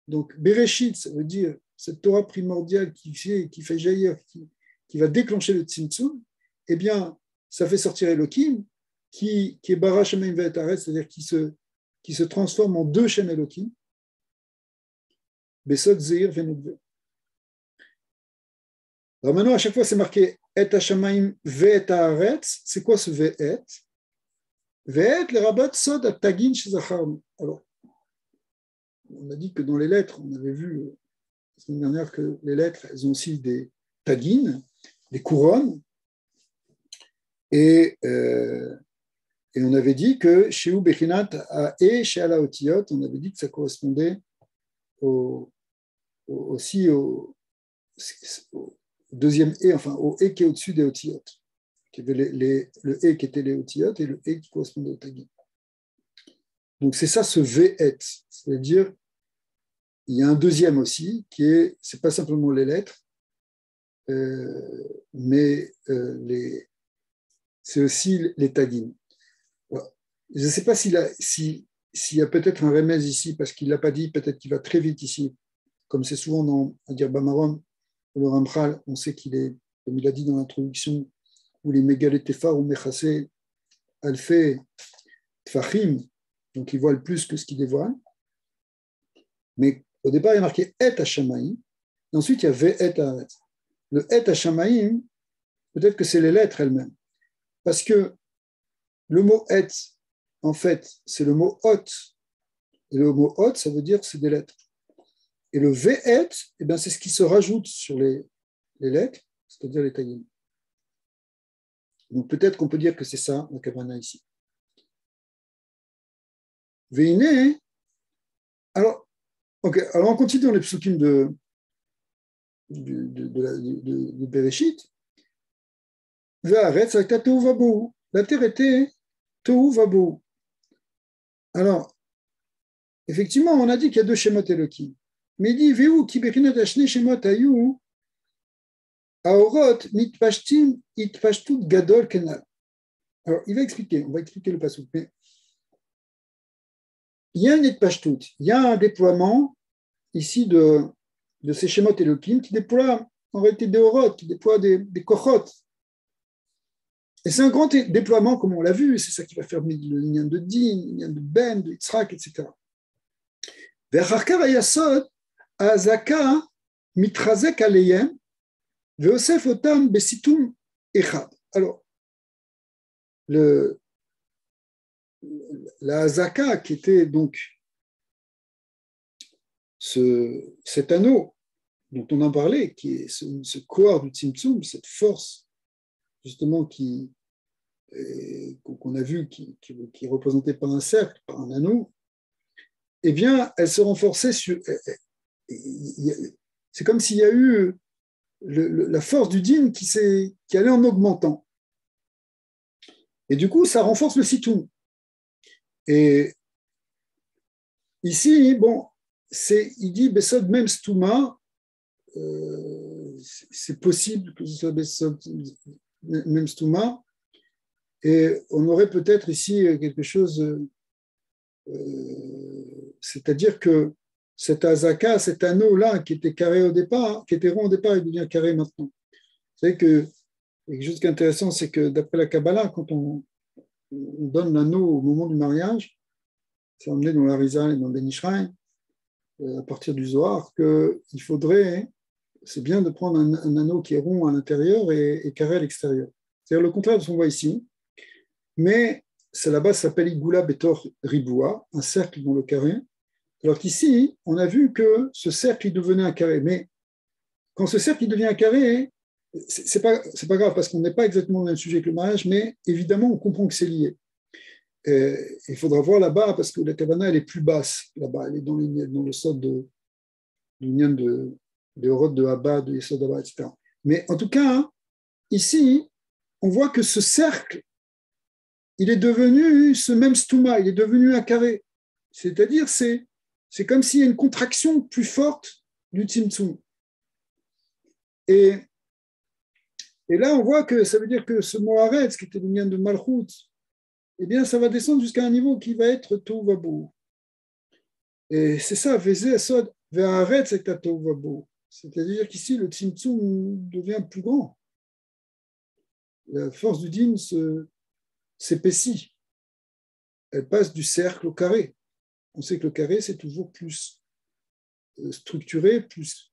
Donc, Bereshit, ça veut dire cette Torah primordiale qui fait jaillir, qui va déclencher le Tzimtzum, eh bien, ça fait sortir Elohim, qui est Bara Shamayim Vaaretz, c'est-à-dire qui se transforme en deux Shem Elohim, Besod Zeir Venudve. Alors maintenant, à chaque fois, c'est marqué Et Hashamayim Ve'et Haaretz. C'est quoi ce Ve'et? Ve'et le rabat sod à Tagin chez Zacharnu. Alors, on a dit que dans les lettres, on avait vu la semaine dernière que les lettres, elles ont aussi des tagines, des couronnes. Et on avait dit que chez Bechinat et chez Ala Otiyot, on avait dit que ça correspondait aussi au deuxième et, enfin au et qui est au-dessus des Otiyot. Il y avait le et qui était les Otiyot et le et qui correspondait au tagin. Donc c'est ça ce ve'et, c'est-à-dire il y a un deuxième aussi qui est, c'est pas simplement les lettres, mais c'est aussi les tagging. Je ne sais pas s'il y a peut-être un remède ici, parce qu'il ne l'a pas dit, peut-être qu'il va très vite ici, comme c'est souvent dans Adir Bamaron, le Ramchal, on sait qu'il est, comme il a dit dans l'introduction, où les mégalétéphar ou mechasé, alfé, tfachim, donc il voile plus que ce qu'il dévoile. Mais au départ, il y a marqué et Hashamayim, et ensuite il y a ve'et haaretz. Le et Hashamayim, peut-être que c'est les lettres elles-mêmes, parce que le mot et, en fait, c'est le mot hot, et le mot hot, ça veut dire que c'est des lettres. Et le ve'et, eh bien, c'est ce qui se rajoute sur les lettres, c'est-à-dire les taïm. Donc peut-être qu'on peut dire que c'est ça la kavana ici. Ve'iné, alors on continue dans les psukim de Bereshit. Ve'aretz hakta tohu vabohu. La terre était tohu vabohu. Alors, effectivement, on a dit qu'il y a deux Shemot Elohim. Mais il dit, Ve'u ki bechinat hashne Shemot hayu haorot mitpashtim itpashtut gadol kenal. Alors, on va expliquer le pasuk. Mais il y a une itpashtut, il y a un déploiement ici de ces Shemot Elohim qui déploient en réalité des orot, qui déploient des kochot. Et c'est un grand déploiement, comme on l'a vu, c'est ça qui va faire le lien de Din, le lien de Ben, de Yitzhak, etc. Ve'acharkar hayasod azaka mitrazek aleyem ve'osef otam besitum echad. Alors, la azaka qui était donc cet anneau dont on en parlait, qui est ce corps du Tzimtzum, cette force justement qu'on a vu qui est représentée par un cercle, par un anneau, eh bien, elle se renforçait c'est comme s'il y a eu la force du din qui allait en augmentant. Et du coup, ça renforce le sitoum. Et ici, bon, il dit Besod même Stouma, c'est possible que ce soit Besod même Stouma, et on aurait peut-être ici quelque chose, c'est-à-dire que cet azaka, cet anneau-là qui était carré au départ, qui était rond au départ, il devient carré maintenant. Vous savez que quelque chose qui est intéressant, c'est que d'après la Kabbalah, quand on donne l'anneau au moment du mariage, c'est emmené dans l'Arizal et dans le Benishraï, à partir du Zohar, qu'il faudrait c'est bien de prendre un anneau qui est rond à l'intérieur et carré à l'extérieur. C'est-à-dire le contraire de ce qu'on voit ici, mais c'est là-bas, ça s'appelle Igula Betor Riboua, un cercle dans le carré, alors qu'ici, on a vu que ce cercle, il devenait un carré, mais quand ce cercle il devient un carré, c'est pas grave parce qu'on n'est pas exactement dans le même sujet que le mariage, mais évidemment, on comprend que c'est lié. Il faudra voir là-bas parce que la Kavana, elle est plus basse là-bas, elle est dans le sod de l'union de Horod, de Abba, de Yesod Abba, etc. Mais en tout cas, hein, ici, on voit que ce cercle, il est devenu ce même stouma, il est devenu un carré. C'est-à-dire, c'est comme s'il y a une contraction plus forte du tzimtzum. Et là, on voit que ça veut dire que ce mot Aretz, qui était le lien de Malchut, eh bien, ça va descendre jusqu'à un niveau qui va être Tohu Vabou. Et c'est ça, Vezé Asod, Ve'aretz et Tohu Vabou. C'est-à-dire qu'ici, le tzimtzum devient plus grand. La force du din s'épaissit. Elle passe du cercle au carré. On sait que le carré, c'est toujours plus structuré, plus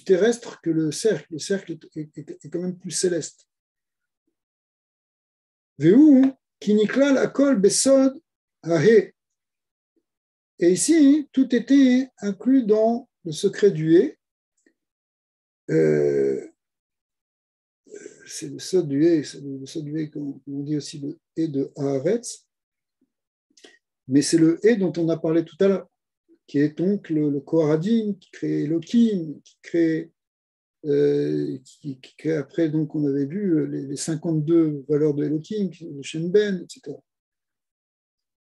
terrestre que le cercle. Le cercle est quand même plus céleste. Vehu, kiniklal akol besod hahe. Et ici, tout était inclus dans le secret du hé. C'est le sod du hé, comme on dit aussi le hé de Haaretz. Mais c'est le hé dont on a parlé tout à l'heure, qui est donc le Koharadin, qui crée Elohim, qui crée après, donc, on avait vu les 52 valeurs de Elohim, le Shem Ben, etc.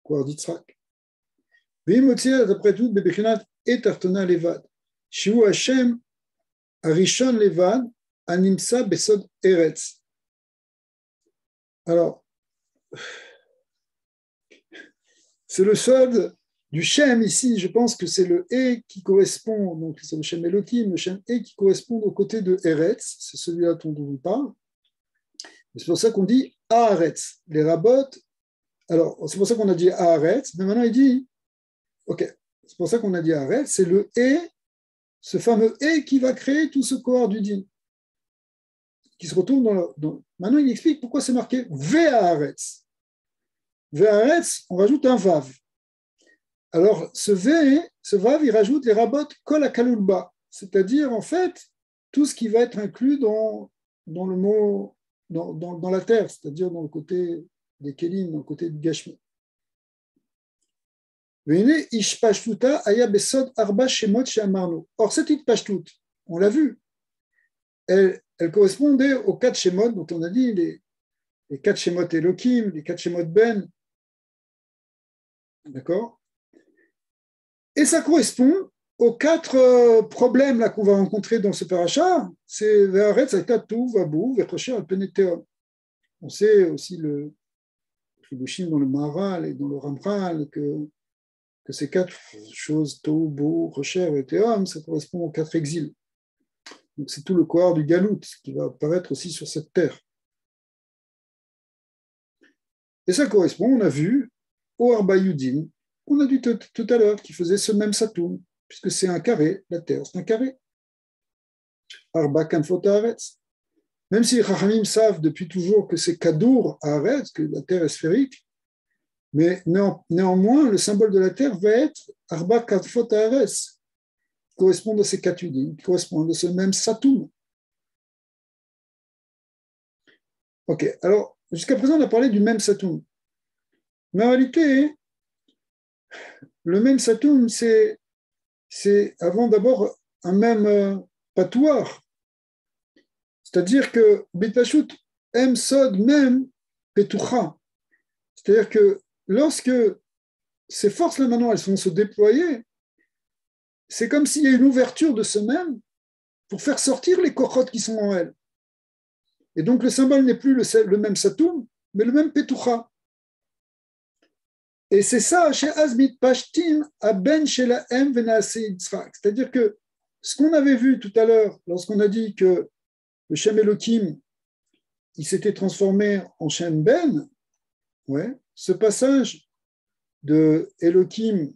Kohar d'Yitzhak. V'imotzia, d'après tout, Bebechinat et Tartona Levad. Shiu Hashem, Arishon Levad, Animsa Besod Eretz. Alors, c'est le sod du Shem ici, je pense que c'est le E qui correspond, donc c'est le Shem Elohim, le Shem E qui correspond au côté de Eretz, c'est celui-là dont on parle. C'est pour ça qu'on dit Haaretz. Les rabbot, alors c'est pour ça qu'on a dit Haaretz, mais maintenant il dit, ok, c'est pour ça qu'on a dit Haaretz, c'est le E, ce fameux E qui va créer tout ce corps du din, qui se retrouve dans Maintenant il explique pourquoi c'est marqué Ve'Haaretz. Ve'Haaretz, on rajoute un Vav. Alors, ce vav, il rajoute les rabots kol akalulba, c'est-à-dire, en fait, tout ce qui va être inclus dans le mot, dans la terre, c'est-à-dire dans le côté des kelim, dans le côté du gashmi. Or, cette itpashtut, on l'a vu, elle correspondait aux 4 shemot dont on a dit, les 4 shemot Elohim, les 4 shemot Ben, d'accord? Et ça correspond aux 4 problèmes là qu'on va rencontrer dans ce paracha. C'est Ve'aretz hayta tohu vabou ve'chosher al pnei tehom. On sait aussi le Chibushim dans le Maharal et dans le Ramchal que ces 4 choses, tohu, bou, chosher et tehom, ça correspond aux 4 exils. Donc c'est tout le kohar du Galout qui va apparaître aussi sur cette terre. Et ça correspond, on a vu, au Arba Yudim, on a dit tout à l'heure, qui faisait ce même satoum, puisque c'est un carré, la terre, c'est un carré. Arba kanfot haaretz. Même si les Chachamim savent depuis toujours que c'est kadour haaretz, que la terre est sphérique, mais néanmoins, le symbole de la terre va être arba kanfot haaretz, qui correspond à ces 4 udim, qui correspond à ce même satoum. Ok, alors, jusqu'à présent, on a parlé du même satoum. Mais en réalité, le même satoum, c'est avant d'abord un même patouar. C'est-à-dire que Betashut aime sod même Petoucha. C'est-à-dire que lorsque ces forces-là maintenant, elles vont se déployer, c'est comme s'il y a une ouverture de ce même pour faire sortir les kochot qui sont en elles. Et donc le symbole n'est plus le même satoum, mais le même Petoucha. Et c'est ça, chez Azmit Pashtim, Aben Shela M Venase Yitzhak. C'est-à-dire que ce qu'on avait vu tout à l'heure, lorsqu'on a dit que le Shem Elohim, il s'était transformé en Shem Ben, ouais, ce passage de Elohim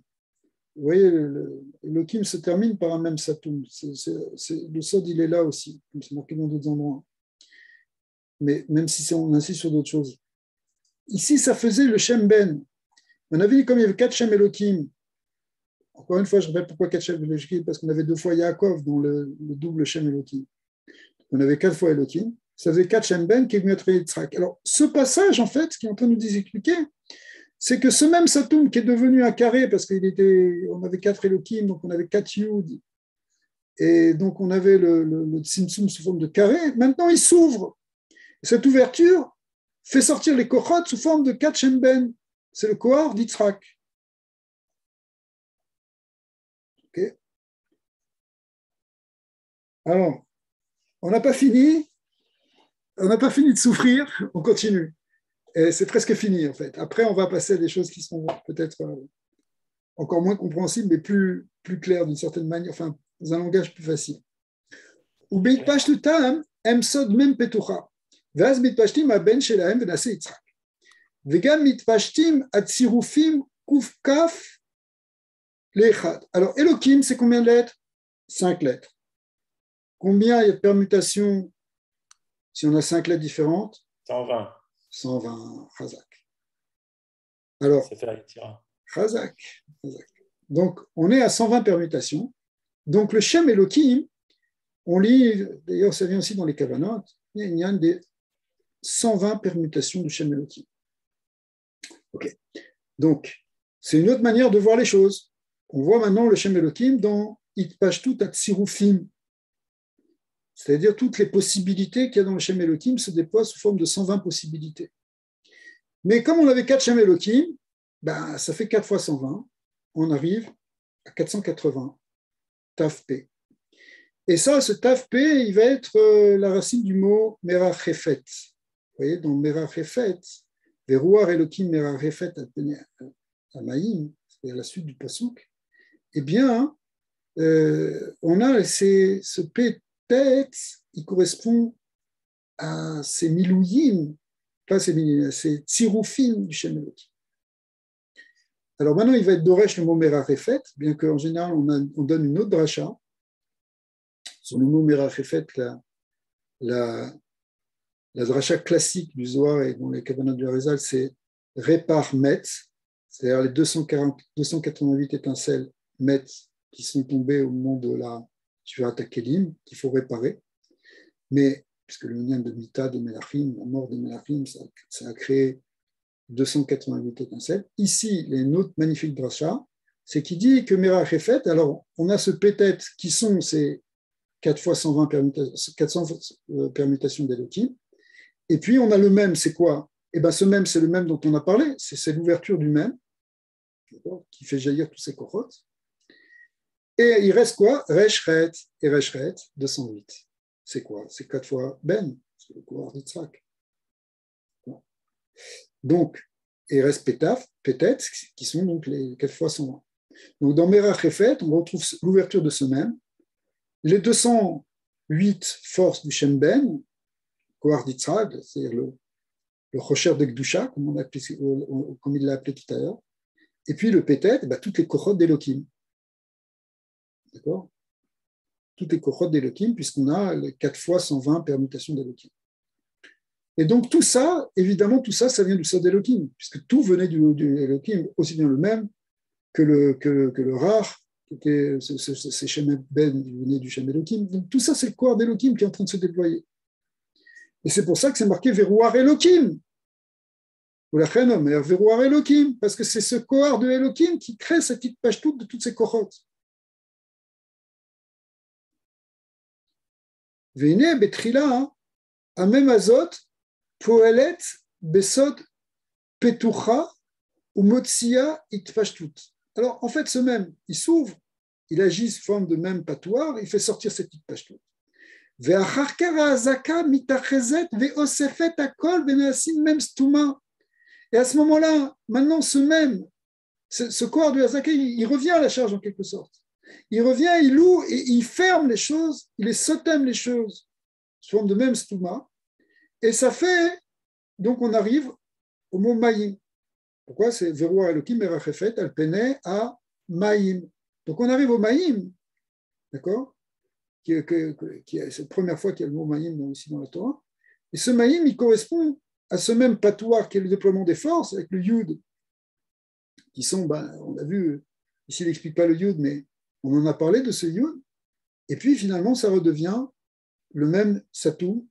vous voyez, Elohim se termine par un même Satoum. Le Sod, il est là aussi, comme c'est marqué dans d'autres endroits. Mais même si on insiste sur d'autres choses. Ici, ça faisait le Shem Ben. On avait dit, comme il y avait 4 Shem Elohim, encore une fois, je répète pourquoi 4 Shem Elohim, parce qu'on avait 2 fois Yaakov dans le double Shem Elohim. On avait 4 fois Elohim. Ça faisait 4 Shem Ben qui est venu être Yitzhak. Alors, ce passage, en fait, ce qui est en train de nous expliquer, c'est que ce même Satoum qui est devenu un carré, parce qu'on avait 4 Elohim, donc on avait 4 Yud, et donc on avait le Tzimtzum sous forme de carré, maintenant il s'ouvre. Cette ouverture fait sortir les Kochot sous forme de 4 Shem Ben. C'est le Kohar d'Yitzhak. Okay. Alors, on n'a pas fini de souffrir, on continue. Et c'est presque fini, en fait. Après, on va passer à des choses qui sont peut-être encore moins compréhensibles, mais plus claires d'une certaine manière, enfin, dans un langage plus facile. Ou Beitpashtutam, Emsod Mem Petucha. Vaz Mitpashtim Aben Shelahem Venase Yitzhak. Vegam Mitpashtim Atzirufim Kufkaf Lechad. Alors, Elohim, c'est combien de lettres? 5 lettres. Combien il y a de permutations si on a 5 lettres différentes? 120. 120, Chazak. Alors, ça fait la tira. Chazak. Donc, on est à 120 permutations. Donc, le Shem Elohim, on lit, d'ailleurs, ça vient aussi dans les Kavanot, il y a des 120 permutations du Shem Elohim. Ok. Donc, c'est une autre manière de voir les choses. On voit maintenant le Shem Elohim dans Itpashtut Atzirufim. C'est-à-dire toutes les possibilités qu'il y a dans le Shem Elohim se déploient sous forme de 120 possibilités. Mais comme on avait 4 Shem Elohim, ben, ça fait 4 fois 120. On arrive à 480. Taf P. Et ça, ce Taf P, il va être la racine du mot Merachefet. Vous voyez, dans Merachefet, Verouar Elohim Merachefet Amaïm, c'est la suite du pasuk, eh bien, on a ce P tête, il correspond à ces milouyim, pas ces milouyim, ces tsiroufim du Shem Elohim. Alors maintenant, il va être Doresh le mot Merachefet, bien qu'en général, on donne une autre dracha. Sur le mot Merachefet, la dracha classique du Zohar et dans les Kavanot du Harizal, c'est Repar Met, c'est-à-dire les 288 étincelles Met qui sont tombées au moment de la Shvirat HaKelim, qu'il faut réparer. Mais, puisque le minyan de Mita, des Melachim, la mort des Melachim, ça a créé 288 étincelles. Ici, il y a une autre magnifique dracha, c'est qui dit que Merachefet, alors on a ce pétet qui sont ces 4 fois 120 400 permutations d'Elohim, et puis on a le même, c'est quoi? Eh bien ce même, c'est le même dont on a parlé, c'est l'ouverture du même, qui fait jaillir tous ces kochot. Et il reste quoi? Reshret et Reshret, 208. C'est quoi? C'est 4 fois Ben, c'est le Kohar d'Yitzhak. Donc, il reste Pétet, qui sont donc les 4 fois 120. Donc, dans Merachefet, on retrouve l'ouverture de ce même, les 208 forces du Shem Ben, Kohar d'Yitzhak, c'est-à-dire le Rocher de Gdusha, comme il l'a appelé tout à l'heure, et puis le Pétet, toutes les kochot d'Elohim. D'accord? Toutes les kochot d'Elohim, puisqu'on a les 4 fois 120 permutations d'Elohim. Et donc tout ça, évidemment, ça vient du Sod d'Elohim, puisque tout venait du Elohim, aussi bien le même que le Rach, qui était ces Shem Ben, qui venait du Shem Elohim. Donc tout ça, c'est le corps d'Elohim qui est en train de se déployer. Et c'est pour ça que c'est marqué Verouar Elohim. Ou la Chenom, Verouar Elohim, parce que c'est ce corps de Elohim qui crée cette petite page toute de toutes ces kochot. Veine betrila, amem azot, poelet besod petucha ou motsia itpashtut. Alors, en fait, ce même, il s'ouvre, il agit sous forme de même patoire, il fait sortir cette petite pashtut. Ve'acharkara azaka mitachezet ve'osefet akol ve'nasim mem stuma. Et à ce moment-là, maintenant, ce corps de Hazaka, il revient à la charge en quelque sorte. Il revient, il loue et il ferme les choses, il les sotème les choses, sous forme de même stouma. Et ça fait, donc on arrive au mot maïm. Pourquoi? C'est Verouar Elohim Merachefet, Alpene à Maïm. Donc on arrive au Maïm, d'accord, c'est la première fois qu'il y a le mot Maïm ici dans la Torah. Et ce Maïm, il correspond à ce même patouar qui est le déploiement des forces, avec le Yud, qui sont, on a vu, ici il n'explique pas le Yud, mais on en a parlé de ce Yud. Et puis finalement, ça redevient le même Satou,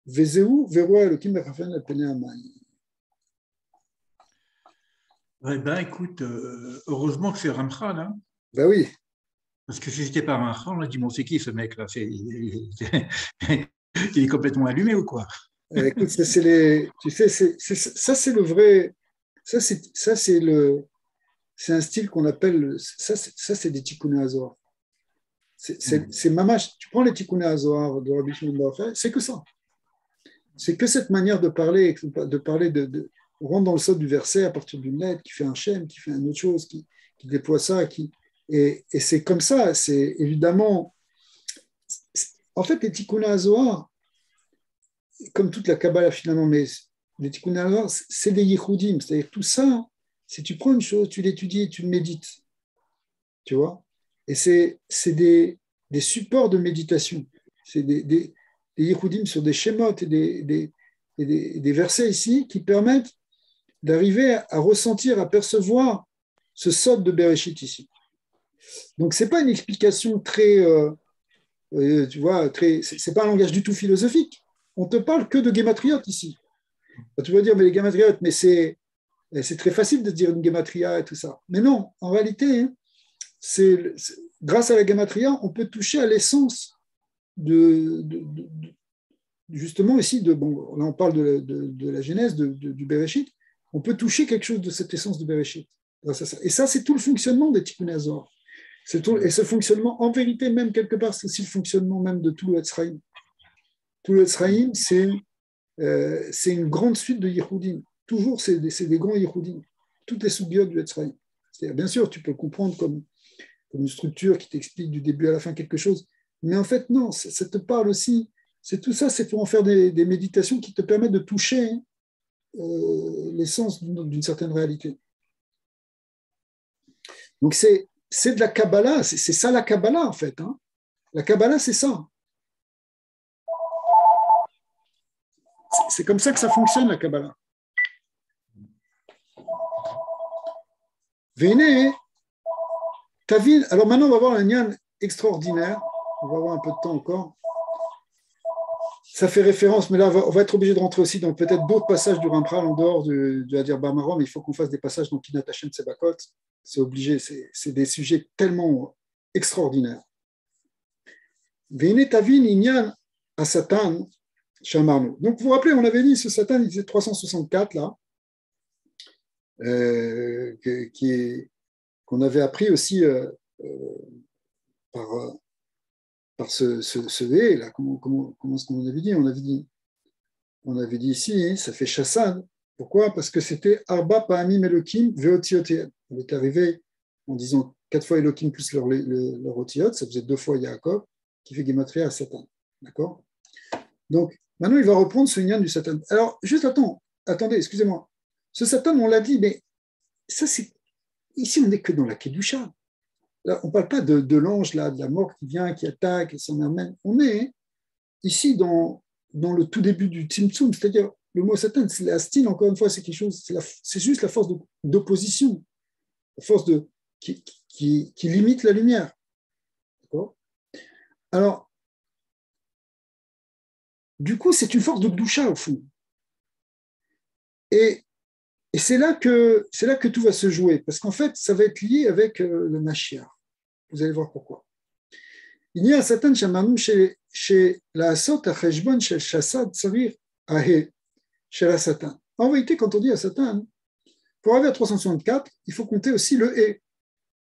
Vezeu, Veroa Elohim Bechafen Lepene Amayim. Eh ben, écoute, heureusement que c'est Ramchal, hein. Ben oui. Parce que si c'était pas Ramchal, on a dit, bon, c'est qui ce mec-là? Il est complètement allumé ou quoi? Écoute, ça c'est les, tu sais, ça c'est le vrai, c'est un style qu'on appelle, ça c'est des Tikkun Hazor. C'est mamash. Tu prends les Tikkun Hazor de Rabbi Shimon Bar Yochai, c'est que ça. C'est que cette manière de parler, on rentre dans le sens du verset à partir d'une lettre qui fait un shem, qui fait une autre chose, qui déploie ça, et c'est comme ça. C'est évidemment, en fait, les Tikkun Hazor, comme toute la Kabbalah finalement, mais les Tikkun Hazor, c'est des Yehudim, c'est-à-dire tout ça. Si tu prends une chose, tu l'étudies et tu le médites, tu vois. Et c'est des supports de méditation. C'est des Yehudim sur des schémotes et des versets ici qui permettent d'arriver à ressentir, à percevoir ce sort de Bereshit ici. Donc, ce n'est pas une explication très, tu vois, c'est pas un langage du tout philosophique. On te parle que de gématriot ici. Tu vas dire, mais les gématriotes, mais c'est très facile de dire une gématria et tout ça. Mais non, en réalité, grâce à la gématria, on peut toucher à l'essence justement ici, là on parle de la genèse du Bereshit, on peut toucher quelque chose de cette essence du Bereshit. Grâce à ça. Et ça, c'est tout le fonctionnement des Tikkun Hazor. Et ce fonctionnement, en vérité, même quelque part, c'est aussi le fonctionnement même de tout le Etzraïm. Tout le Etzraïm, c'est une grande suite de Yehudim. Toujours, c'est des grands Yehudim. Toutes les soubiotes du Etzraïm. C'est-à-dire, bien sûr, tu peux le comprendre comme une structure qui t'explique du début à la fin quelque chose, mais en fait, non, ça te parle aussi. C'est tout ça, c'est pour en faire des méditations qui te permettent de toucher l'essence d'une certaine réalité. Donc, c'est de la Kabbalah, c'est ça la Kabbalah, en fait. Hein. La Kabbalah, c'est ça. C'est comme ça que ça fonctionne, la Kabbalah. Véné, ta ville. Alors maintenant, on va voir un lien extraordinaire. On va avoir un peu de temps encore. Ça fait référence, mais là, on va être obligé de rentrer aussi dans peut-être d'autres passages du Ramchal en dehors de Hadir Bar Mara, mais il faut qu'on fasse des passages dans Kinat Hashem Sebakot. C'est obligé, c'est des sujets tellement extraordinaires. Véné Tavin Inyan à Satan, Shamarno. Donc, vous vous rappelez, on avait dit ce Satan, il disait 364 là, qu'on avait appris aussi par ce V, là, comment est-ce qu'on avait dit? On avait dit ici, ça fait chassad. Pourquoi? Parce que c'était Arba Pa'amim Elokim Veotiotiel. On est arrivé en disant 4 fois Elokim plus leur otiot, ça faisait 2 fois Yaakov, qui fait Gematria à Satan. D'accord? Donc, maintenant, il va reprendre ce lien du Satan. Alors, juste attendez, excusez-moi. Ce Satan, on l'a dit, mais ça, c'est. Ici, on n'est que dans la Kedusha. Là, on ne parle pas de l'ange, là, de la mort qui vient, qui attaque, et s'en amène. On est ici dans le tout début du Tzimtzum, c'est-à-dire le mot Satan, c'est la style, encore une fois, c'est quelque chose, c'est juste la force d'opposition, la force qui limite la lumière. D'accord? Alors, du coup, c'est une force de Gdusha, au fond. Et c'est là que tout va se jouer, parce qu'en fait, ça va être lié avec le Mashiach. Vous allez voir pourquoi. Il y a un Satan chez la Asot à Cheshbon, chez Chassad, Sarir, Ahe, chez la Satan. En vérité, quand on dit à Satan, pour arriver à 364, il faut compter aussi le E.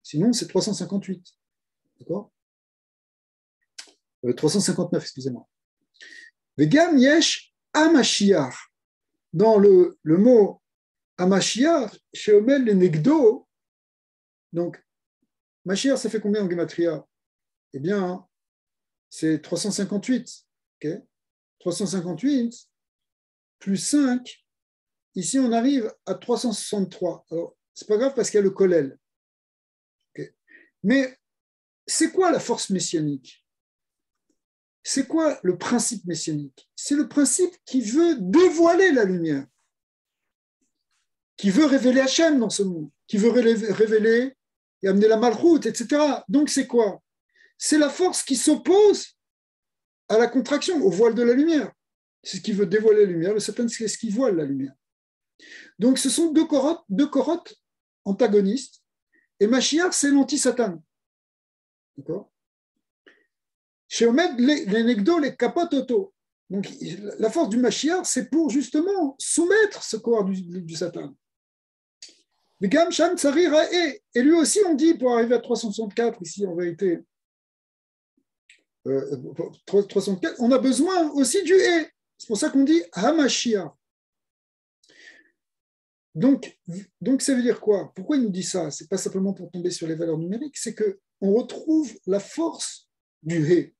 Sinon, c'est 358. D'accord 359, excusez-moi. Vegam yesh Amashiach. Dans le mot Amashiach, chez Omel le Negdo, donc, Mashiach, ça fait combien en Gematria? Eh bien, c'est 358. Okay 358 plus 5. Ici, on arrive à 363. Alors, c'est pas grave parce qu'il y a le Kollel. Mais c'est quoi la force messianique? C'est quoi le principe messianique? C'est le principe qui veut dévoiler la lumière, qui veut révéler Hachem dans ce monde, qui veut révéler et amener la malchoute, etc. Donc c'est quoi? C'est la force qui s'oppose à la contraction, au voile de la lumière. C'est ce qui veut dévoiler la lumière, le Satan, c'est ce qui voile la lumière. Donc ce sont deux corottes antagonistes, et Mashiach, c'est l'anti-Satan. D'accord? Chez Omed, les negdo, les capotes auto. Donc la force du Mashiach, c'est pour justement soumettre ce corps du Satan. Et lui aussi, on dit, pour arriver à 364, ici en vérité, 364, on a besoin aussi du et. C'est pour ça qu'on dit Hamashiach. Donc, ça veut dire quoi? Pourquoi il nous dit ça? Ce n'est pas simplement pour tomber sur les valeurs numériques, c'est qu'on retrouve la force du he.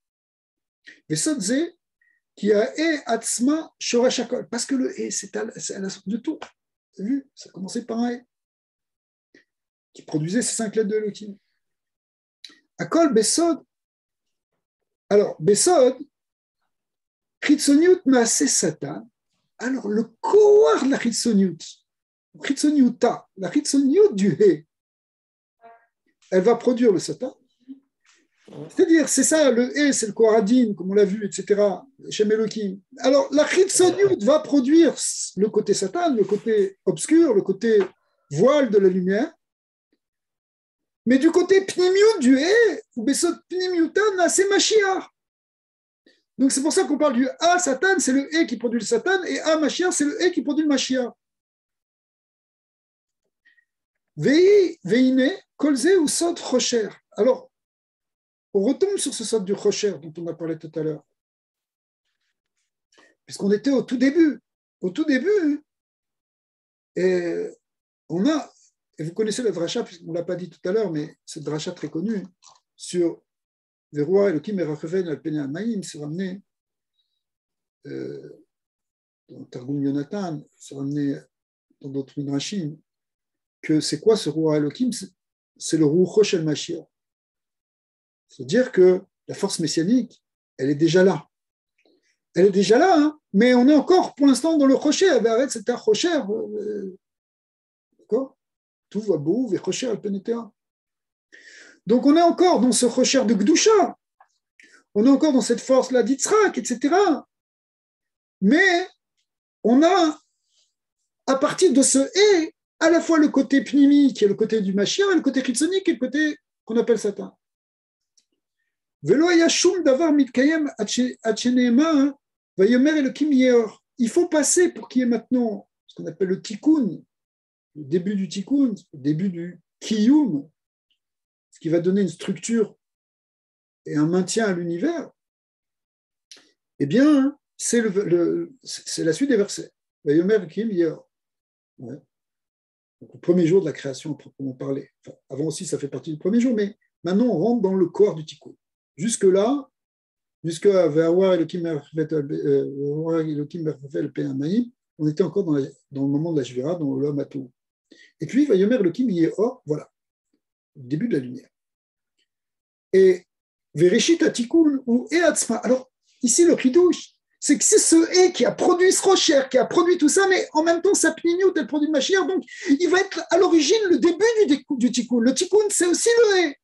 Vesotze, qui a he atzma shorashakol. Parce que le he, c'est à la sorte de tout. Vous avez vu? Ça a commencé par un he qui produisait ces 5 lettres de Elohim. Akol Besod. Alors, Besod, Chitzoniut Maaseh Satan. Alors, le koar de la Chitzoniut, la Chitzoniut du He, elle va produire le Satan. C'est-à-dire, c'est ça, le He, c'est le Koharadin, comme on l'a vu, etc., chez Elohim. Alors, la Chitzoniut va produire le côté Satan, le côté obscur, le côté voile de la lumière. Mais du côté Pnimiut du He, Besod Pnimiutan, c'est Mashiach. Donc c'est pour ça qu'on parle du A Satan, c'est le E qui produit le Satan, et A Mashiach, c'est le E qui produit le Mashiach. Veine, kolze ou sod rocher. Alors, on retombe sur ce sod du rocher dont on a parlé tout à l'heure. Puisqu'on était au tout début. Au tout début, et on a, et vous connaissez la dracha, puisqu'on ne l'a pas dit tout à l'heure, mais cette dracha très connue, sur Veroua Elohim Eracheven al Pene Amaim, c'est ramené dans Targum Yonatan, c'est ramené dans d'autres midrashim, que c'est quoi ce Ruach Elohim? C'est le Ruach Shel Mashiach. C'est-à-dire que la force messianique, elle est déjà là. Elle est déjà là, hein, mais on est encore pour l'instant dans le Rocher. Arrête, c'est un Rocher. D'accord? Tout va beau, et Rocher al Penetea. Donc on est encore dans ce Rocher de Gdusha. On est encore dans cette force-là d'Yitzhak, etc. Mais on a, à partir de ce et, à la fois le côté pnimi, qui est le côté du Mashiach, et le côté chitzoni, qui est le côté qu'on appelle Satan. Il faut passer pour qu'il y ait maintenant ce qu'on appelle le tikkun, le début du tikkun, le début du kiyum, ce qui va donner une structure et un maintien à l'univers. Eh bien, c'est la suite des versets. Vayomer kim yor. Ouais. Donc, le premier jour de la création, proprement parler. Enfin, avant aussi, ça fait partie du premier jour, mais maintenant, on rentre dans le corps du tikkun. Jusque-là, jusqu'à Ve'awar Elohim Merfafel Pe'amaim, on était encore dans le moment de la Shvira, dans l'homme à tout. Et puis, Vayomer Elohim Yehor, voilà, le début de la lumière. Et Vereshit Atikun ou Eatzma. Alors, ici, le Kiddush, c'est que c'est ce E qui a produit ce rocher, qui a produit tout ça, mais en même temps, sa pnimiut, elle produit le Mashiach, donc il va être à l'origine le début du Tikkun. Le Tikkun, c'est aussi le E.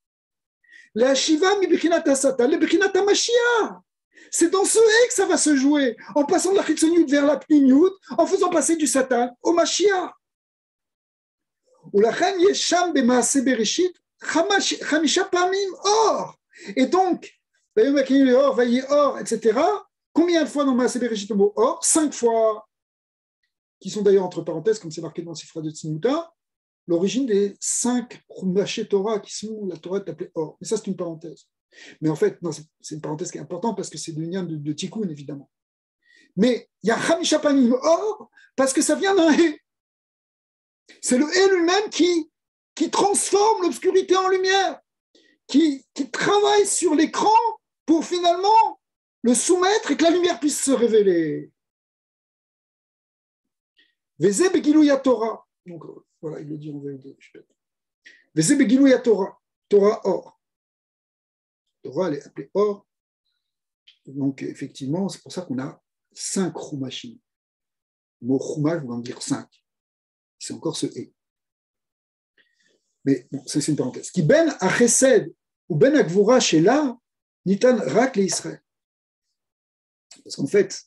La Shiva mi Bichinat Satan, le Bichinat Mashiach. C'est dans ce E que ça va se jouer, en passant de la Chitzoniut vers la pnimiut, en faisant passer du Satan au Mashiach. Ou la Chen Yesham Bemaase Bereshit, Chamisha Pamim Or. Et donc, Or, etc. Combien de fois dans Maaseh Bereshit le mot or? 5 fois, qui sont d'ailleurs entre parenthèses, comme c'est marqué dans le Sifra de Tzniuta, l'origine des 5 Mashé Torah qui sont, la Torah est appelée or. Mais ça, c'est une parenthèse. Mais en fait, non, c'est une parenthèse qui est importante parce que c'est de l'union de Tikkun, évidemment. Mais il y a Chamisha Panim or parce que ça vient d'un He. C'est le He lui-même qui transforme l'obscurité en lumière, qui travaille sur l'écran pour finalement le soumettre et que la lumière puisse se révéler. Veze begilou Torah. Donc voilà, il le dit en vérité. Veze begilou Torah. Torah Or. Torah, elle est appelée Or. Donc, effectivement, c'est pour ça qu'on a 5 Chumashim. Le mot Chumash veut dire 5. C'est encore ce et. Mais bon, ça, c'est une parenthèse. Qui ben a chesed ou ben a gvura shela nitan rak le Israël. Parce qu'en fait,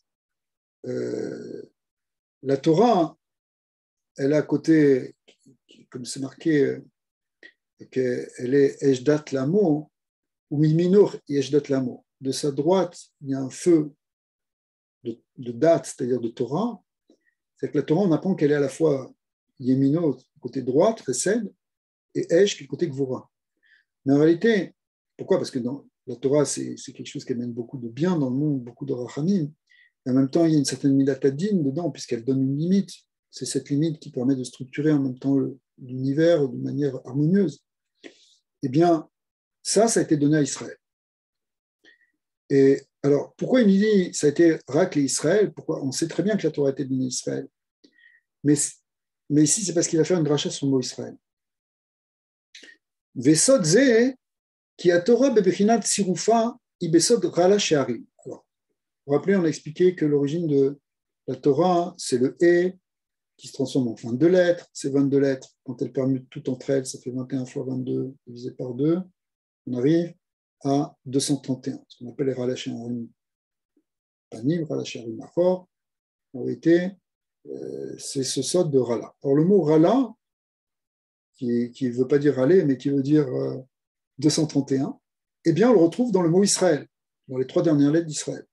la Torah, elle a à côté, comme c'est marqué, qu'elle est ejdat lamo ou miminour ejdat lamo. De sa droite, il y a un feu de date, c'est-à-dire de Torah. C'est que la Torah, on apprend qu'elle est à la fois yemino, côté droite, chesed, et Esh, qui est le côté Gvura. Mais en réalité, pourquoi? Parce que dans la Torah, c'est quelque chose qui amène beaucoup de bien dans le monde, beaucoup de rachamim. Et en même temps, il y a une certaine midatadine dedans, puisqu'elle donne une limite. C'est cette limite qui permet de structurer en même temps l'univers de manière harmonieuse. Eh bien, ça a été donné à Israël. Et alors, pourquoi il dit ça a été Rak et Israël? Pourquoi? On sait très bien que la Torah a été donnée à Israël. Mais ici, c'est parce qu'il va faire une dracha sur le mot Israël. Vesod ze qui a Torah bebechinat sirufa ibesod rala she'arim. Alors, vous vous rappelez, on a expliqué que l'origine de la Torah, c'est le et qui se transforme en 22 lettres. Ces 22 lettres, quand elles permutent toutes entre elles, ça fait 21 fois 22 divisé par 2. On arrive à 231, ce qu'on appelle les rala she'arim. Panim, rala she'arim achor. En réalité, c'est ce sod de rala. Alors, le mot rala, qui ne veut pas dire aller, mais qui veut dire 231, eh bien, on le retrouve dans le mot Israël, dans les 3 dernières lettres d'Israël.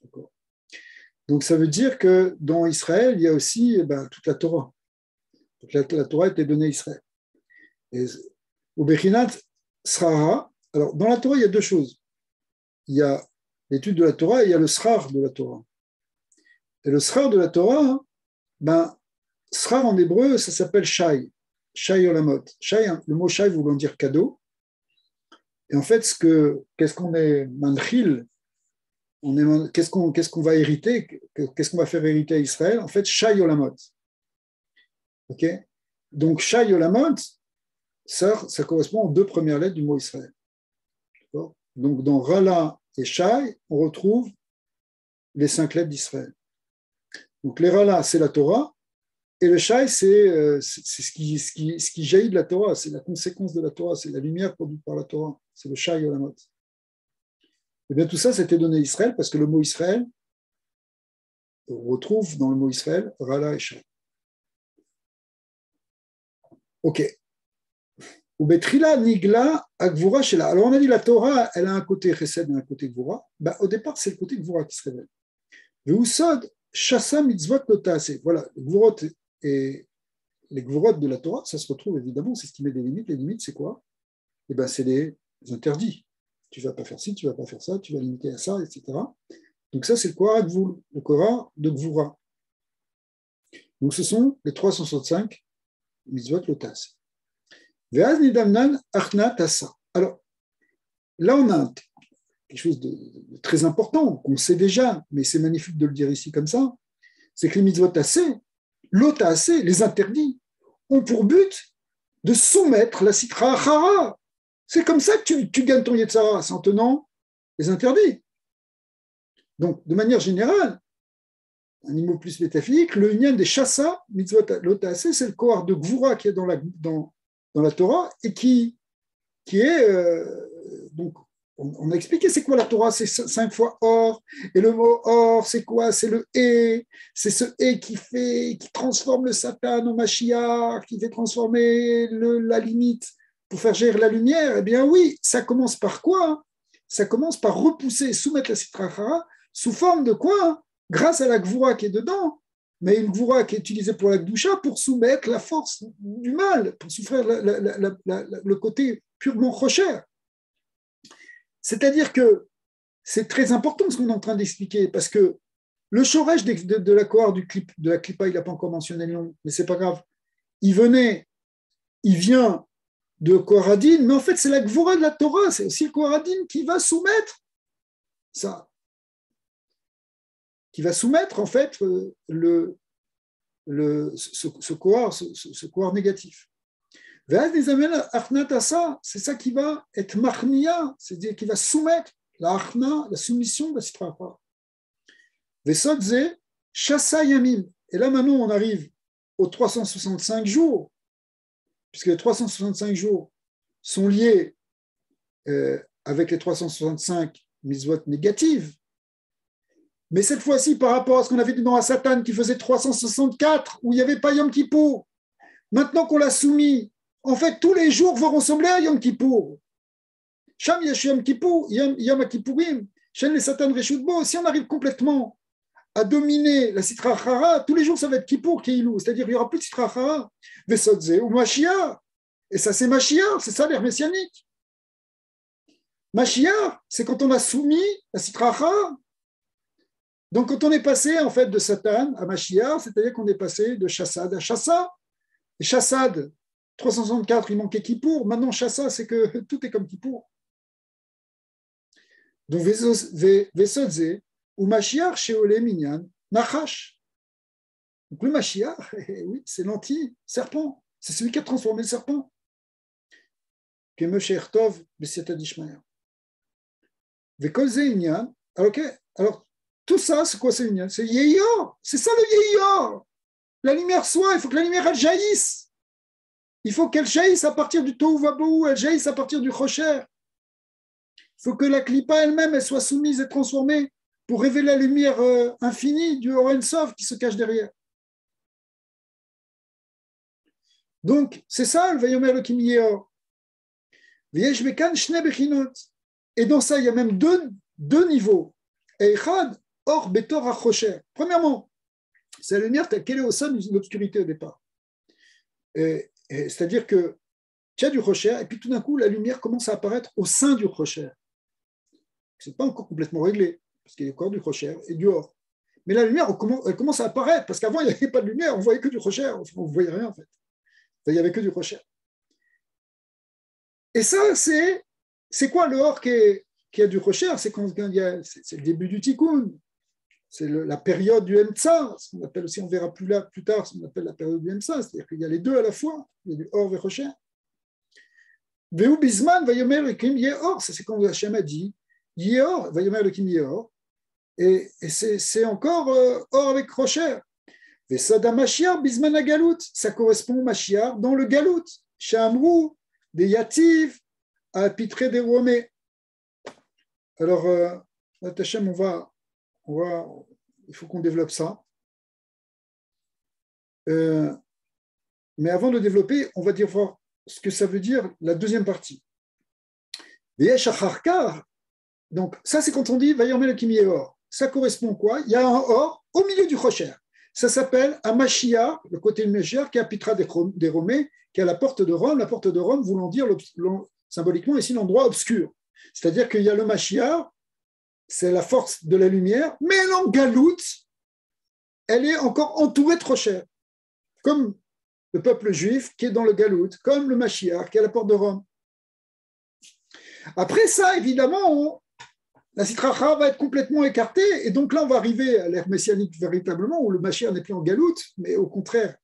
D'accord. Donc, ça veut dire que dans Israël, il y a aussi toute la Torah. Donc, la Torah était donnée à Israël. Au Bechinat Srara, alors, dans la Torah, il y a 2 choses. Il y a l'étude de la Torah et il y a le Srar de la Torah. Et le Srar de la Torah, Srar en hébreu, ça s'appelle Shai. Shai Olamot. Shai, le mot Shai voulant dire cadeau. Et en fait, qu'est-ce qu'on est manchil, qu'est-ce qu'on va hériter, qu'est-ce qu'on va faire hériter à Israël? En fait, Shai Olamot. Ok? Donc, Shai Olamot, ça correspond aux 2 premières lettres du mot Israël. D'accord? Donc, dans Rala et Shai, on retrouve les 5 lettres d'Israël. Donc, les Rala, c'est la Torah. Et le Shai, c'est ce qui jaillit de la Torah, c'est la conséquence de la Torah, c'est la lumière produite par la Torah, c'est le Shai Olamot. Et bien tout ça, c'était donné à Israël parce que le mot Israël, on retrouve dans le mot Israël Rala et Shai. Ok. Ou Betrila Nigla Agvura Shela. Alors on a dit la Torah, elle a un côté Chesed et un côté Gvura. Au départ, c'est le côté Gvura qui se révèle. Veusod Shasa Mitzvot Lotase. Voilà, le Gvurot et les Gvurot de la Torah, ça se retrouve évidemment, c'est ce qui met des limites. Les limites, c'est quoi? Eh bien, c'est les interdits. Tu ne vas pas faire ci, tu ne vas pas faire ça, tu vas limiter à ça, etc. Donc ça, c'est le Korah Gvul, le Korah de Gvura. Donc ce sont les 365 Mitzvot Lotas. Ve'az nidamnan achna tassa. Alors, là, on a quelque chose de très important, qu'on sait déjà, mais c'est magnifique de le dire ici comme ça, c'est que les Mitzvot tassés, l'otassé, les interdits, ont pour but de soumettre la Sitra Achara. C'est comme ça que tu gagnes ton Yetzara, c'est en tenant les interdits. Donc, de manière générale, un niveau plus métaphysique, le union des Shassa, Mitzvot Lotaase, c'est le Kohar de Gvura qui est dans la Torah et qui est. Donc, on a expliqué c'est quoi la Torah, c'est 5 fois or, et le mot or, c'est quoi? C'est le et, c'est ce et qui transforme le Satan en Mashiach, qui fait transformer la limite pour faire gérer la lumière. Eh bien oui, ça commence par quoi? Ça commence par repousser, soumettre la Sitra Achara sous forme de quoi? Grâce à la Gvura qui est dedans, mais une Gvura qui est utilisée pour la Gdusha pour soumettre la force du mal, pour souffrir le côté purement rocher. C'est-à-dire que c'est très important ce qu'on est en train d'expliquer, parce que le Shoresh de la Kohar de la Klippa, il n'a pas encore mentionné le nom, mais c'est pas grave. Il vient de Koharadin, mais en fait c'est la Gvura de la Torah, c'est aussi le Koharadin qui va soumettre ça, qui va soumettre en fait ce Kohar négatif. C'est ça qui va être marnia, c'est-à-dire qui va soumettre la achna, la soumission de la sitra achra. Vesodze, chassa yamim. Et là maintenant on arrive aux 365 jours, puisque les 365 jours sont liés avec les 365 mitzvot négatives. Mais cette fois-ci, par rapport à ce qu'on avait dit dans la Satan, qui faisait 364, où il n'y avait pas Yom Kippour, maintenant qu'on l'a soumis, en fait, tous les jours vont ressembler à Yom Kippour. Sham Yesh Yom Kippour, Yom Kippourim, Shen le Satan Reshutbo. Si on arrive complètement à dominer la Sitra Achara, tous les jours, ça va être Kippour, Keilou, c'est-à-dire qu'il n'y aura plus de Sitra Achara. Vesodze ou Mashiach. Et ça, c'est Mashiach, c'est ça l'ère messianique. Mashiach, c'est quand on a soumis la Sitra Achara. Donc, quand on est passé en fait de Satan à Mashiach, c'est-à-dire qu'on est passé de Chassad à Chassa. Et Chassad, 364, il manquait Kippour. Maintenant, Chassa, c'est que tout est comme Kippour. Donc, Vesodze ou Mashiach chez Olé Minyan, Nachash. Donc, le Mashiach, oui, c'est l'anti-serpent. C'est celui qui a transformé le serpent. Kemosher Tov, Bessiata Dishmaya. Vekolze Inyan. Alors, tout ça, c'est quoi, c'est Inyan? C'est Yeyor. C'est ça le Yeyor. La lumière soit, il faut que la lumière, elle jaillisse. Il faut qu'elle jaillisse à partir du Tohu Vabohu, elle jaillisse à partir du Rocher. Il faut que la Klippa elle-même, elle soit soumise et transformée pour révéler la lumière infinie du Oren Sof qui se cache derrière. Donc, c'est ça le Vayomer le Kim Yeor. V'yesh bekan shne bechinot. Et dans ça, il y a même deux niveaux. Eichad, or betor ha-Rocher. Premièrement, c'est la lumière telle qu'elle est au sein de l'obscurité au départ. C'est-à-dire que tu as du Rocher, et puis tout d'un coup, la lumière commence à apparaître au sein du Rocher. Ce n'est pas encore complètement réglé, parce qu'il y a encore du Rocher et du Or. Mais la lumière, elle commence à apparaître, parce qu'avant, il n'y avait pas de lumière, on ne voyait que du Rocher, on ne voyait rien en fait. Il n'y avait que du Rocher. Et ça, c'est quoi le Or qui a du Rocher? C'est le début du Tikkun. C'est la période du Emtsa, ce qu'on appelle aussi, on verra plus tard, ce qu'on appelle la période du Emtsa, c'est-à-dire qu'il y a les deux à la fois, il y a du Or et Rocher. Veu Bisman, Vayomer le Kim Yeor, c'est quand Hachem a dit Yeor, Vayomer le Kim Yeor, et c'est encore Or avec Rocher. Vesada Mashiach, Bisman à Galout, ça correspond au Mashiach dans le Galout, Shamrou, des Yativ, à Pitré des Romé. Alors, Hachem, il faut qu'on développe ça. Mais avant de développer, on va voir ce que ça veut dire la deuxième partie. Donc, ça, c'est quand on dit Vayomer le Kim Yeor. Ça correspond quoi? Il y a un Or au milieu du Rocher. Ça s'appelle un Mashiach, le côté de Mashiach, qui est à Pitra des Romés, qui est à la porte de Rome. La porte de Rome voulant dire symboliquement ici l'endroit obscur. C'est-à-dire qu'il y a le Mashiach, c'est la force de la lumière, mais en Galout, elle est encore entourée de Rocher. Comme le peuple juif qui est dans le Galout, comme le Mashiach qui est à la porte de Rome. Après ça, évidemment, la Sitra Achara va être complètement écartée, et donc là, on va arriver à l'ère messianique véritablement, où le Mashiach n'est plus en Galout, mais au contraire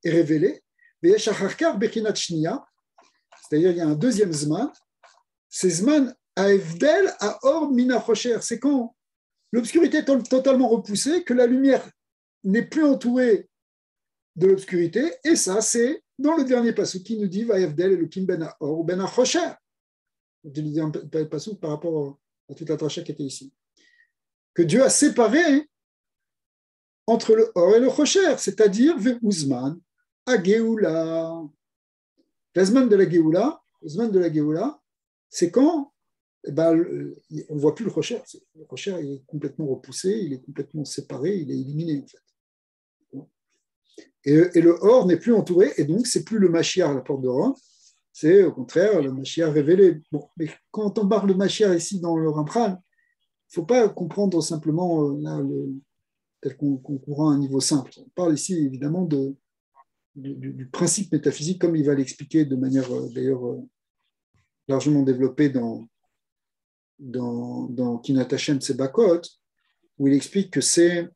est révélé. C'est-à-dire il y a un deuxième Zman, c'est Zman Aevdel à Or Mina Rocher. C'est quand l'obscurité est totalement repoussée, que la lumière n'est plus entourée de l'obscurité, et ça, c'est dans le dernier passage qui nous dit Vaevdel et le Kim Ben Or ou Ben Rocher. Le passage par rapport à toute la tracha qui était ici. Que Dieu a séparé entre le Or et le Rocher, c'est-à-dire Ve'uzman à Géoula. Le Zman de la Géoula, c'est quand on ne voit plus le Rocher. Le Rocher il est complètement repoussé, il est complètement séparé, il est éliminé en fait. Et le Or n'est plus entouré, et donc c'est plus le Mashiach à la porte de Rome, c'est au contraire le Mashiach révélé. Bon, mais quand on parle de Mashiach ici dans le Ramchal, il ne faut pas comprendre simplement tel qu'on comprend à un niveau simple. On parle ici évidemment du principe métaphysique, comme il va l'expliquer de manière d'ailleurs largement développée dans Kinat Hashem Tsebakot, où il explique que c'est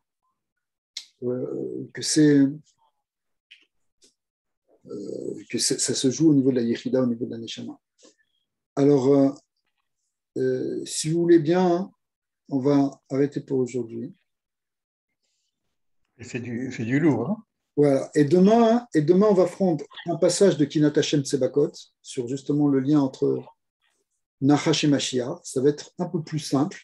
que ça se joue au niveau de la Yechida, au niveau de la Neshama. Alors, si vous voulez bien, on va arrêter pour aujourd'hui. C'est du lourd. Hein. Voilà. Et demain, on va prendre un passage de Kinat Hashem Tsebakot sur justement le lien entre Nachash et Mashiach. Ça va être un peu plus simple.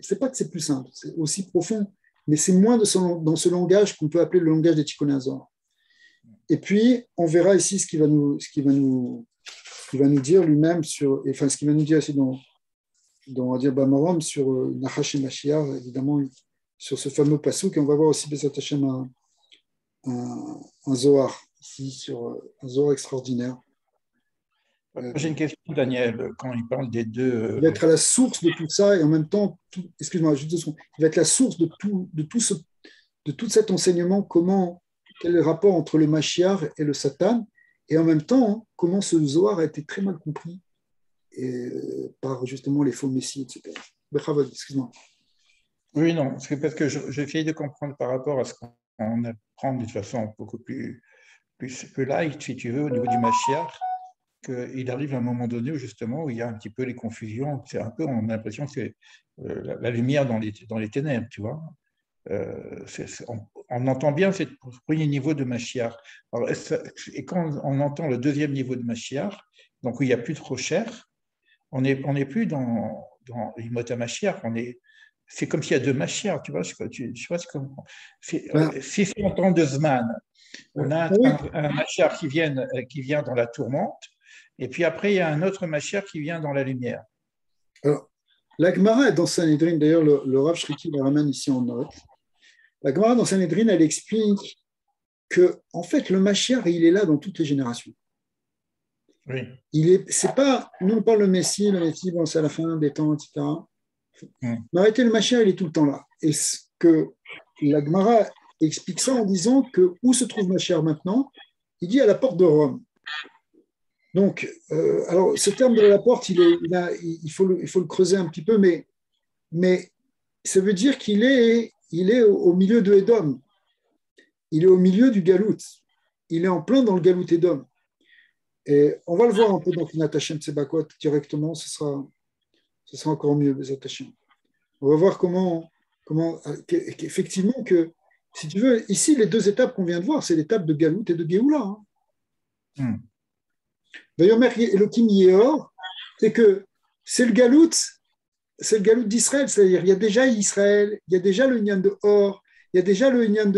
C'est pas que c'est plus simple, c'est aussi profond, mais c'est moins dans ce langage qu'on peut appeler le langage des Tikkun Hazor. Et puis, on verra ici ce qu'il va nous dire lui-même ce qu'il va nous dire aussi dans on va dire Bamarom sur Nachash et Mashiach, évidemment, sur ce fameux passouk. Et on va voir aussi Bezat Hashem un Zohar, ici, sur un Zohar extraordinaire. J'ai une question, Daniel, quand il parle des deux. Il va être à la source de tout ça et en même temps, excuse-moi, juste 2 secondes, il va être la source de tout cet enseignement, quel est le rapport entre le Mashiach et le Satan, et en même temps, comment ce Zohar a été très mal compris par justement les faux messies, etc. Bechavod, excuse-moi. Oui, non, c'est parce que j'essaye de comprendre par rapport à ce qu'on apprend de façon beaucoup plus light, si tu veux, au niveau du Mashiach, qu'il arrive à un moment donné où il y a un petit peu les confusions. C'est un peu, on a l'impression que c'est la lumière dans les ténèbres, tu vois. On entend bien ce premier niveau de Mashiach. Alors, et quand on entend le deuxième niveau de Mashiach, donc où il n'y a plus de Rocher, on n'est plus dans l'Imota Mashiach, c'est comme s'il y a 2 Mashiach, tu vois. Si c'est en temps de Zman, on a un Mashiach qui vient dans la tourmente, et puis après, il y a un autre Mashiach qui vient dans la lumière. Alors, la Gemara dans Sanhedrin, d'ailleurs, le Rav Shriki la ramène ici en note. La Gemara dans Sanhedrin, elle explique que, en fait, le Mashiach, il est là dans toutes les générations. Oui. C'est pas, nous on parle le Messie, bon, c'est à la fin des temps, etc. Mais en réalité, le Mashiach, il est tout le temps là. Et ce que la Gemara explique ça en disant que où se trouve Mashiach maintenant? Il dit à la porte de Rome. Donc, alors ce terme de la porte, il faut le creuser un petit peu, mais ça veut dire qu'il est au milieu de Édom. Il est au milieu du Galout. Il est en plein dans le Galout Édom. Et on va le voir un peu dans Kinat Hashem Tsebakot directement, ce sera encore mieux, Bezat Hashem. On va voir qu'effectivement, si tu veux, ici, les 2 étapes qu'on vient de voir, c'est l'étape de Galout et de Géoula. D'ailleurs, Elohim Yehor, c'est que c'est le Galout d'Israël, c'est-à-dire il y a déjà Israël, il y a déjà le Inyan de Or, il y a déjà le Inyan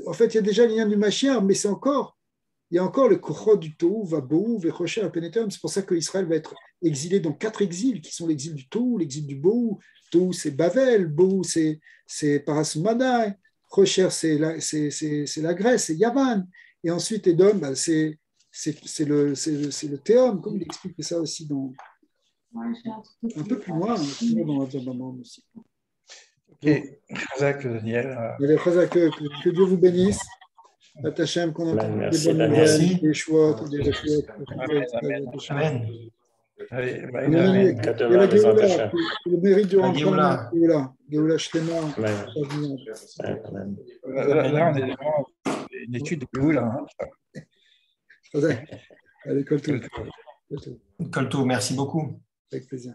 en fait, il y a déjà l'Inyan du Mashiach, mais il y a encore le Kochot du Tohu, Vabou, Vechocher, Penetum. C'est pour ça qu'Israël va être exilé dans 4 exils, qui sont l'exil du Tohu, l'exil du Bohu. Tohu, c'est Bavel, Bohu, c'est Parasumadaï, Chocher, c'est la Grèce, c'est Yavan. Et ensuite, Edom, c'est le Théum, comme il explique ça aussi un peu plus loin, dans la Djabamam aussi. Et Chazak, Daniel. Allez, Chazak, que Dieu vous bénisse. Hachem, qu'on entende des bonnes nouvelles, des choix, des réflexes. Amen. Allez, Et la Géoula, le mérite du rentrement, Géoula Shlema. Là, on est vraiment une étude de Géoula. Allez, Koltou. Koltou, merci beaucoup. Avec plaisir.